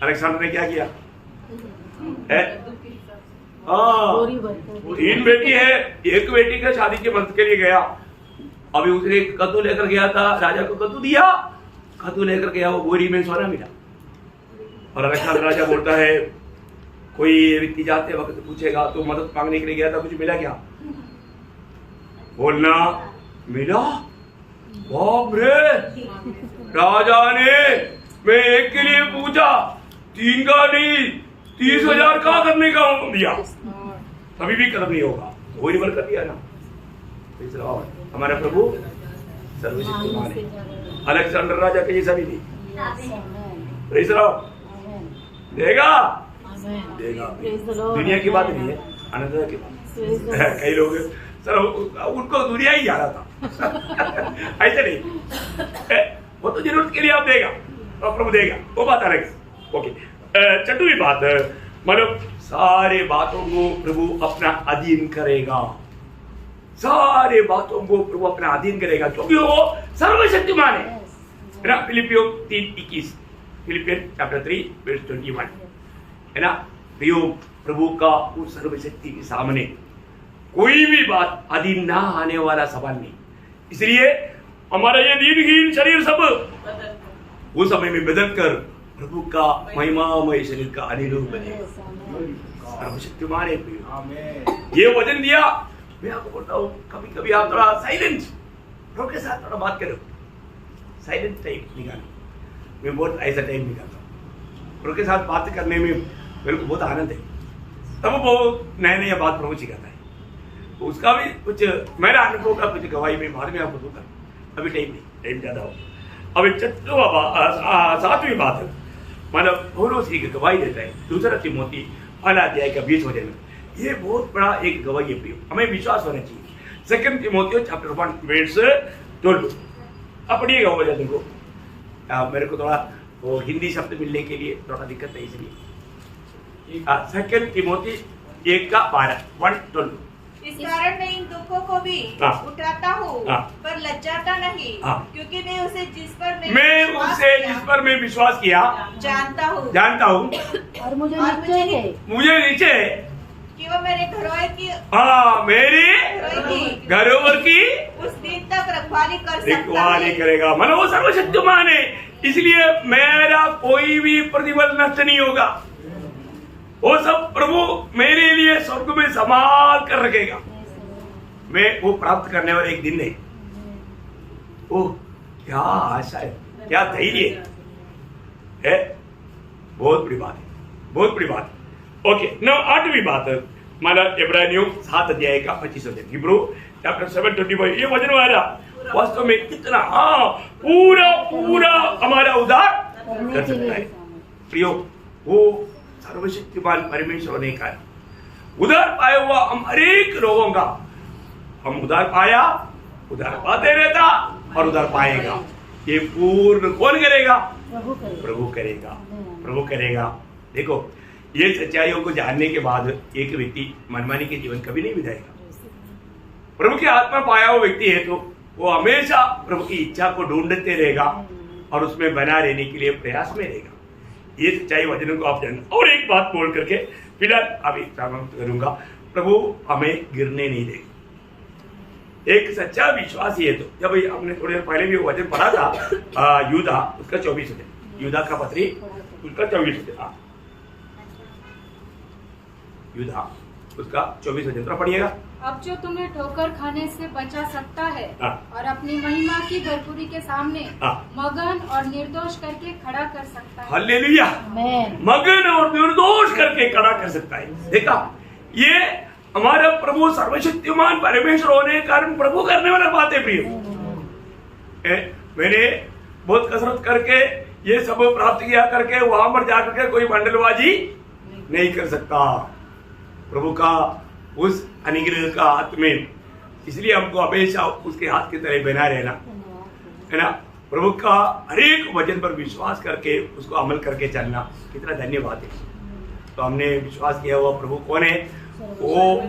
अलेक्जेंडर ने क्या किया? तीन बेटी है, एक बेटी का शादी की मदद के लिए गया। अभी उसने कद्दू लेकर गया था, राजा को कद्दू दिया, कद्दू लेकर गया, वो बोरी में सोना मिला। और अलेक्जेंडर राजा बोलता है, कोई व्यक्ति जाते वक्त पूछेगा तो मदद मांगने के लिए गया था, कुछ मिला क्या? बोलना मिला। बाप रे, राजा ने मैं एक के लिए पूछा, 3 का नहीं 30,000 का करने का दिया, कभी भी कदम नहीं होगा। वही निभर कर दिया ना। हमारा प्रभु सर्वशक्तिमान है, अलेक्जेंडर राजा के जैसा भी नहीं। देगा देगा, दुनिया की बात नहीं है, अनंत की बात। कई लोग सर उनको दुनिया ही जा रहा था ऐसे नहीं, वो तो जरूरत के लिए आप देगा और प्रभु देगा, वो बात अलग है। ओके, छठवीं बात मतलब सारे बातों को प्रभु अपना अधीन करेगा, सारे बातों को प्रभु अपना अधीन करेगा क्योंकि वो सर्वशक्तिमान है ना। फिलिपियों 3:21, फिलिपियन चैप्टर 3:21, है ना। प्रभु का उस सर्वशक्ति के सामने कोई भी बात अधीन ना आने वाला सवाल नहीं। इसलिए हमारा ये दीनहीन शरीर सब उस समय में बदल कर प्रभु का महिमामय शरीर का अनुरूप बने। सर्वशक्तिमान है। ये वचन दिया, मैं आपको बोलता हूँ कभी कभी आप थोड़ा साइलेंट प्रभु के साथ थोड़ा बात करो, साइलेंट टाइम निकालो। मैं बहुत ऐसा टाइम निकालता हूँ प्रभु के साथ बात करने में, मेरे को बहुत आनंद है। तब वो नया नया बात प्रभु सिखाता है, उसका भी कुछ मेरा अनुभव का कुछ गवाही में बाद में आपको दूंगा, अभी टाइम नहीं, टाइम ज्यादा हो। अभी 7वीं बात है मतलब पौलुस एक गवाही देता है, 2 तिमोथी 1 का 20 वचन में। ये बहुत बड़ा एक गवाही है प्रियो, हमें विश्वास होना चाहिए। 2 तिमोथी चैप्टर 1:12 अब पढ़िएगा वो वचन को। मेरे को थोड़ा वो हिंदी शब्द मिलने के लिए थोड़ा दिक्कत है, इसलिए 2 तिमोथी 1:12। इस कारण मैं इन दुखों को भी उठाता हूँ पर लज्जाता नहीं, क्योंकि मैं उसे जिस पर मैं विश्वास किया जानता हूँ और मुझे नीचे है कि वो मेरे घरों की मेरी घरों की उस दिन तक रखवाली करेगा। मतलब वो सर्वशक्तिमान है, इसलिए मेरा कोई भी प्रतिफल नष्ट नहीं होगा। वो सब प्रभु मेरे लिए स्वर्ग में संभाल कर रखेगा। मैं वो प्राप्त करने वाला एक दिन नहीं। ओह क्या आशा है, क्या धैर्य है, बहुत बड़ी बात है, बहुत बड़ी बात है। ओके, नौ 8वीं बात मतलब इब्रानियों 7 का 25 हिब्रू चैप्टर 7:25। ये वचन वाला वास्तव में कितना पूरा पूरा हमारा उद्धार कर सकता है प्रियो। वो सर्वशक्तिमान परमेश्वर होने का उद्धार पाया हुआ हम हरेक लोगों का, हम उद्धार पाया, उद्धार पाते रहता और उद्धार पाएगा। ये पूर्ण कौन करेगा? प्रभु करेगा, प्रभु करेगा। देखो ये सच्चाइयों को जानने के बाद एक व्यक्ति मनमानी के जीवन कभी नहीं बिताएगा। प्रभु की आत्मा पाया हुआ व्यक्ति है तो वो हमेशा प्रभु की इच्छा को ढूंढते रहेगा और उसमें बना रहने के लिए प्रयास में रहेगा। ये सच्चाई वचनों को आप जानना। और एक बात बोल करके फिलहाल अभी समाप्त करूंगा, प्रभु हमें गिरने नहीं देगा। एक सच्चा विश्वासी है तो जब हमने थोड़ी देर पहले भी वचन पढ़ा था यूदा उसका 24 वचन, यूदा का पत्री उसका 24 वचन, यूदा उसका 24 वचन तो पढ़िएगा। अब जो तुम्हें ठोकर खाने से बचा सकता है और अपनी महिमा की भरपूरी के सामने मगन और निर्दोष करके खड़ा कर सकता है। हालेलुया, मगन और निर्दोष करके खड़ा कर सकता है। देखा, ये हमारा प्रभु सर्वशक्तिमान परमेश्वर होने के कारण प्रभु करने वाला बात है प्रिय। मैंने बहुत कसरत करके ये सब प्राप्त किया करके वहां पर जाकर के कोई मंडलबाजी नहीं कर सकता। प्रभु का उस अनुग्रह का हाथ में, इसलिए हमको हमेशा उसके हाथ की तरह बना रहना है ना। प्रभु का हर एक वचन पर विश्वास करके उसको अमल करके चलना कितना धन्यवाद है। तो हमने विश्वास किया हुआ प्रभु कौन है, वो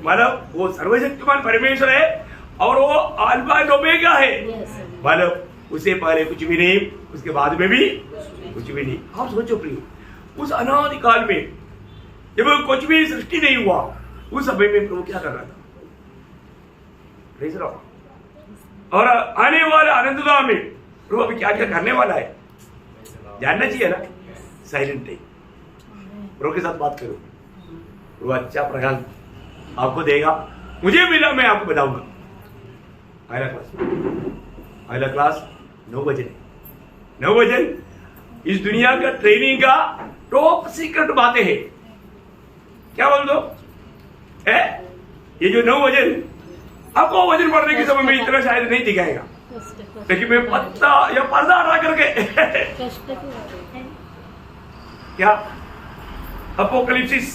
मतलब वो सर्वशक्तिमान परमेश्वर है और वो अल्फा और ओमेगा है। मतलब उसे पहले कुछ भी नहीं, उसके बाद में भी कुछ भी नहीं। आप सोचो प्रिय, उस अनादि काल में जब कुछ भी सृष्टि नहीं हुआ, उस समय में प्रभु क्या कर रहा था? और आने वाले आनंदगाह में प्रभु अभी क्या क्या करने वाला है जानना चाहिए ना। साइलेंट है, प्रभु के साथ बात करो। प्रभु अच्छा प्रकाश आपको देगा, मुझे मिला, मैं आपको बताऊंगा। अगला क्लास 9 बजे 9 बजे इस दुनिया का ट्रेनिंग का टॉप सीक्रेट बातें हैं। क्या बोल दो है ये जो 9 बजे आपको वजन बढ़ने के समय में इतना शायद नहीं दिखाएगा, लेकिन मैं पत्ता या पर्दा हटा करके क्या अपोकलिप्सिस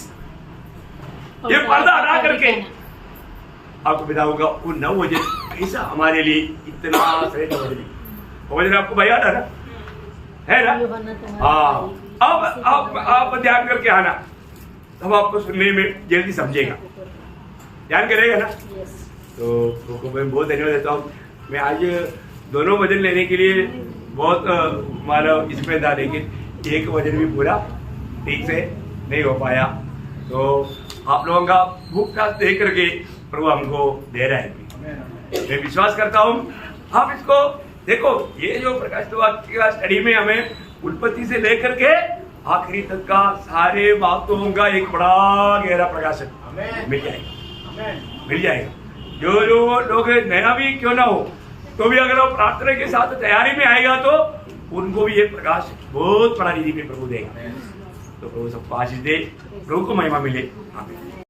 ये पर्दा हटा करके आपको बताऊंगा वो 9 बजे कैसा हमारे लिए इतना श्रेष्ठ वजन आपको भैया था ना, है ना। हाँ, अब आप ध्यान करके आना, तब आपको सुनने में जल्दी समझेगा, ध्यान करेगा ना। तो मैं बहुत धन्यवाद देता हूँ। मैं आज दोनों वजन लेने के लिए बहुत मतलब इसमें था, लेकिन एक वजन भी पूरा ठीक से नहीं हो पाया। तो आप लोगों का भूख प्यास देख करके प्रभु हमको दे रहा है। मैं विश्वास करता हूँ आप इसको देखो। ये जो प्रकाशित वाक्य का स्टडी में हमें उत्पत्ति से लेकर के आखिरी तक का सारे बातों का एक बड़ा गहरा प्रकाशन मिल जाएगा। जो लोग नया भी क्यों ना हो, तो भी अगर वो प्रार्थना के साथ तैयारी में आएगा तो उनको भी ये प्रकाश बहुत बड़ा रीति में प्रभु देगा। तो प्रभु सबको आशीष दे, प्रभु को महिमा मिले। आमीन।